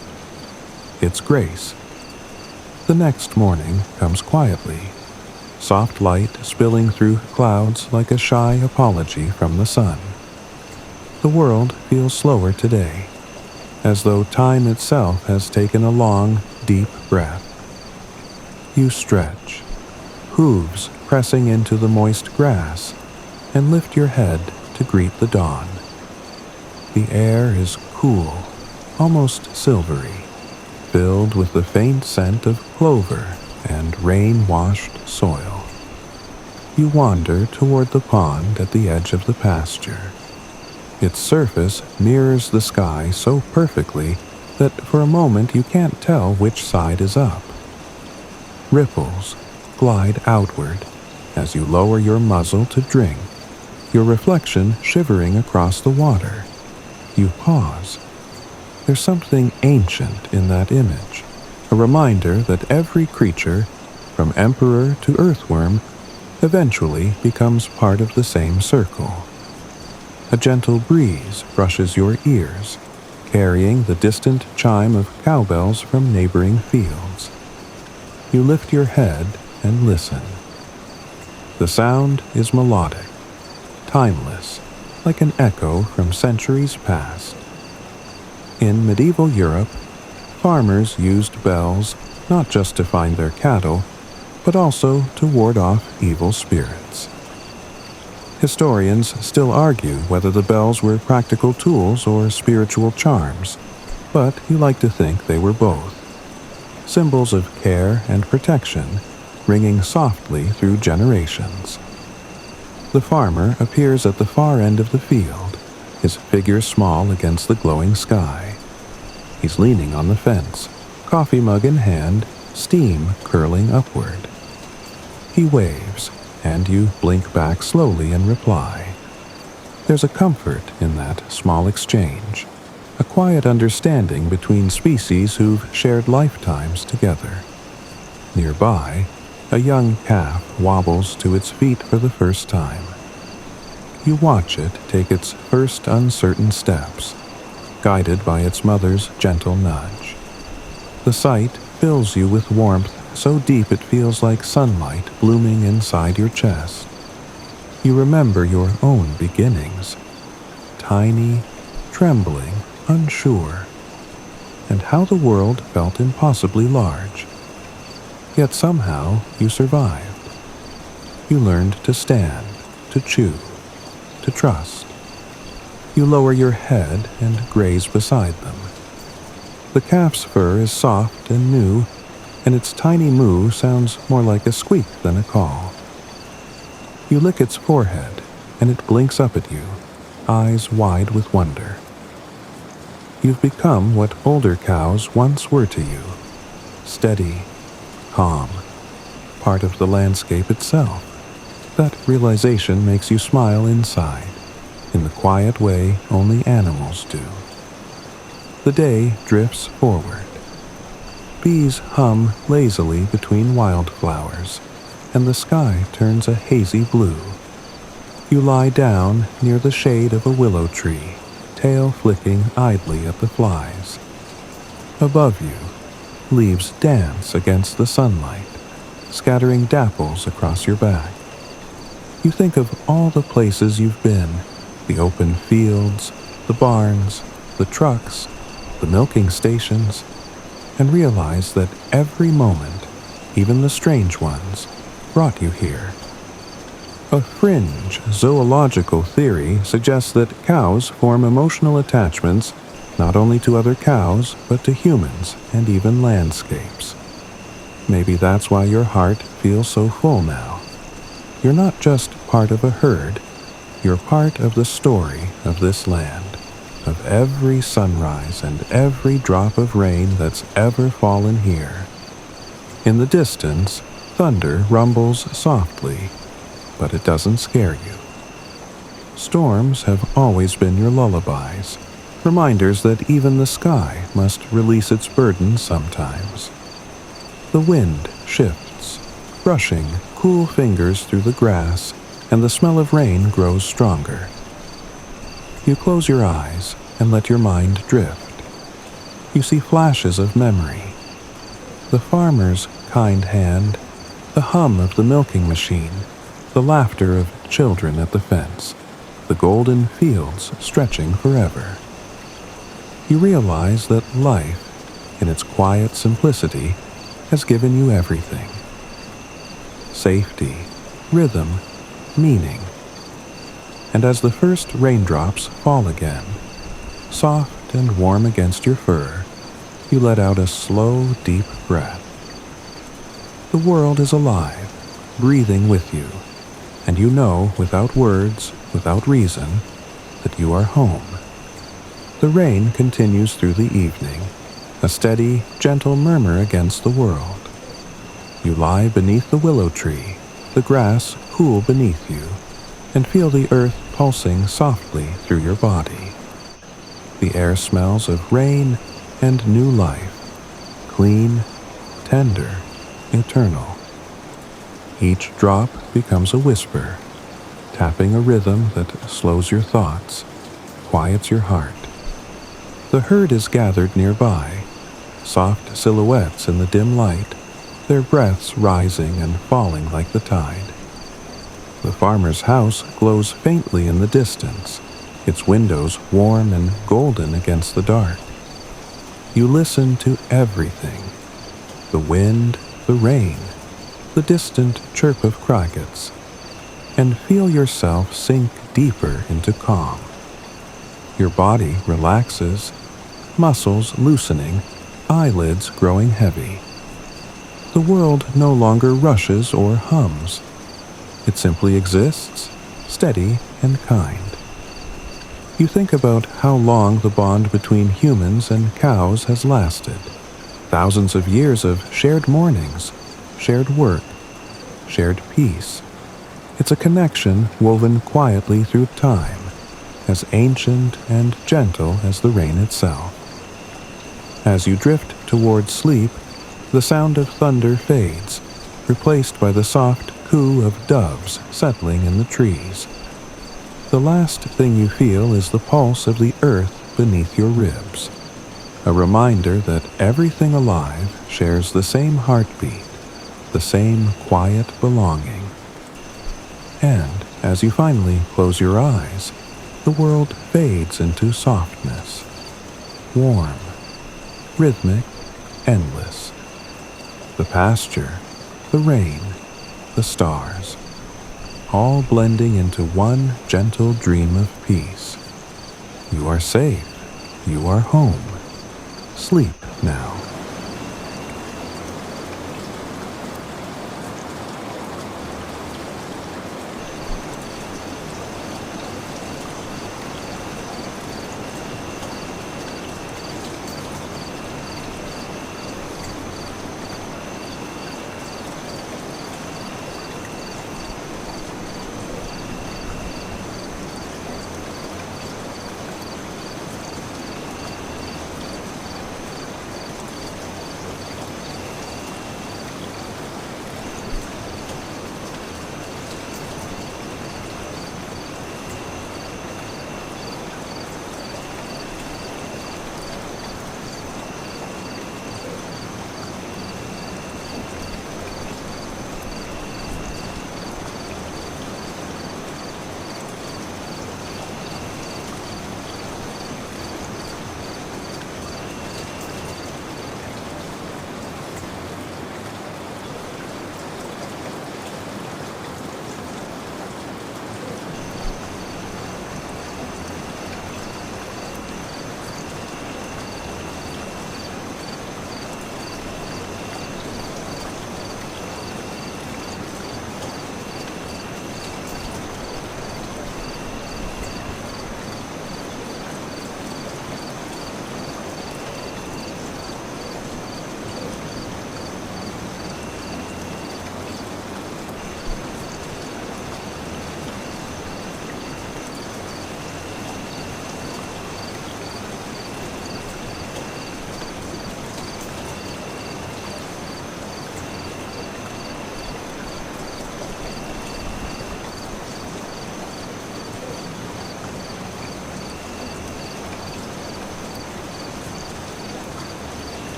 It's grace. The next morning comes quietly, soft light spilling through clouds like a shy apology from the sun. The world feels slower today, as though time itself has taken a long, deep breath. You stretch, hooves pressing into the moist grass, and lift your head to greet the dawn. The air is cool, almost silvery, filled with the faint scent of clover and rain-washed soil. You wander toward the pond at the edge of the pasture. Its surface mirrors the sky so perfectly that for a moment you can't tell which side is up. Ripples glide outward as you lower your muzzle to drink, your reflection shivering across the water. You pause. There's something ancient in that image, a reminder that every creature, from emperor to earthworm, eventually becomes part of the same circle. A gentle breeze brushes your ears, carrying the distant chime of cowbells from neighboring fields. You lift your head and listen. The sound is melodic, timeless, like an echo from centuries past. In medieval Europe, farmers used bells not just to find their cattle, but also to ward off evil spirits. Historians still argue whether the bells were practical tools or spiritual charms, but you like to think they were both. Symbols of care and protection, ringing softly through generations. The farmer appears at the far end of the field, his figure small against the glowing sky. He's leaning on the fence, coffee mug in hand, steam curling upward. He waves, and you blink back slowly in reply. There's a comfort in that small exchange, a quiet understanding between species who've shared lifetimes together. Nearby, a young calf wobbles to its feet for the first time. You watch it take its first uncertain steps, guided by its mother's gentle nudge. The sight fills you with warmth so deep it feels like sunlight blooming inside your chest. You remember your own beginnings, tiny, trembling, unsure, and how the world felt impossibly large. Yet somehow you survived. You learned to stand, to chew, to trust. You lower your head and graze beside them. The calf's fur is soft and new, and its tiny moo sounds more like a squeak than a call. You lick its forehead, and it blinks up at you, eyes wide with wonder. You've become what older cows once were to you, steady, calm, part of the landscape itself. That realization makes you smile inside, in the quiet way only animals do. The day drifts forward. Bees hum lazily between wildflowers, and the sky turns a hazy blue. You lie down near the shade of a willow tree, tail flicking idly at the flies. Above you, leaves dance against the sunlight, scattering dapples across your back. You think of all the places you've been, the open fields, the barns, the trucks, the milking stations, and realize that every moment, even the strange ones, brought you here. A fringe zoological theory suggests that cows form emotional attachments not only to other cows, but to humans and even landscapes. Maybe that's why your heart feels so full now. You're not just part of a herd, you're part of the story of this land, of every sunrise and every drop of rain that's ever fallen here. In the distance, thunder rumbles softly, but it doesn't scare you. Storms have always been your lullabies, reminders that even the sky must release its burden sometimes. The wind shifts, brushing cool fingers through the grass, and the smell of rain grows stronger. You close your eyes and let your mind drift. You see flashes of memory. The farmer's kind hand, the hum of the milking machine, the laughter of children at the fence, the golden fields stretching forever. You realize that life, in its quiet simplicity, has given you everything. Safety, rhythm, meaning. And as the first raindrops fall again, soft and warm against your fur, you let out a slow, deep breath. The world is alive, breathing with you, and you know without words, without reason, that you are home. The rain continues through the evening, a steady, gentle murmur against the world. You lie beneath the willow tree, the grass cool beneath you, and feel the earth pulsing softly through your body. The air smells of rain and new life, clean, tender, eternal. Each drop becomes a whisper, tapping a rhythm that slows your thoughts, quiets your heart. The herd is gathered nearby, soft silhouettes in the dim light, their breaths rising and falling like the tide. The farmer's house glows faintly in the distance, its windows warm and golden against the dark. You listen to everything: the wind, the rain, the distant chirp of crickets, and feel yourself sink deeper into calm. Your body relaxes, muscles loosening, eyelids growing heavy. The world no longer rushes or hums. It simply exists, steady and kind. You think about how long the bond between humans and cows has lasted. Thousands of years of shared mornings, shared work, shared peace. It's a connection woven quietly through time, as ancient and gentle as the rain itself. As you drift towards sleep, the sound of thunder fades, replaced by the soft coo of doves settling in the trees. The last thing you feel is the pulse of the earth beneath your ribs, a reminder that everything alive shares the same heartbeat, the same quiet belonging. And as you finally close your eyes, the world fades into softness, warm, rhythmic, endless. The pasture, the rain, the stars, all blending into one gentle dream of peace. You are safe. You are home. Sleep now.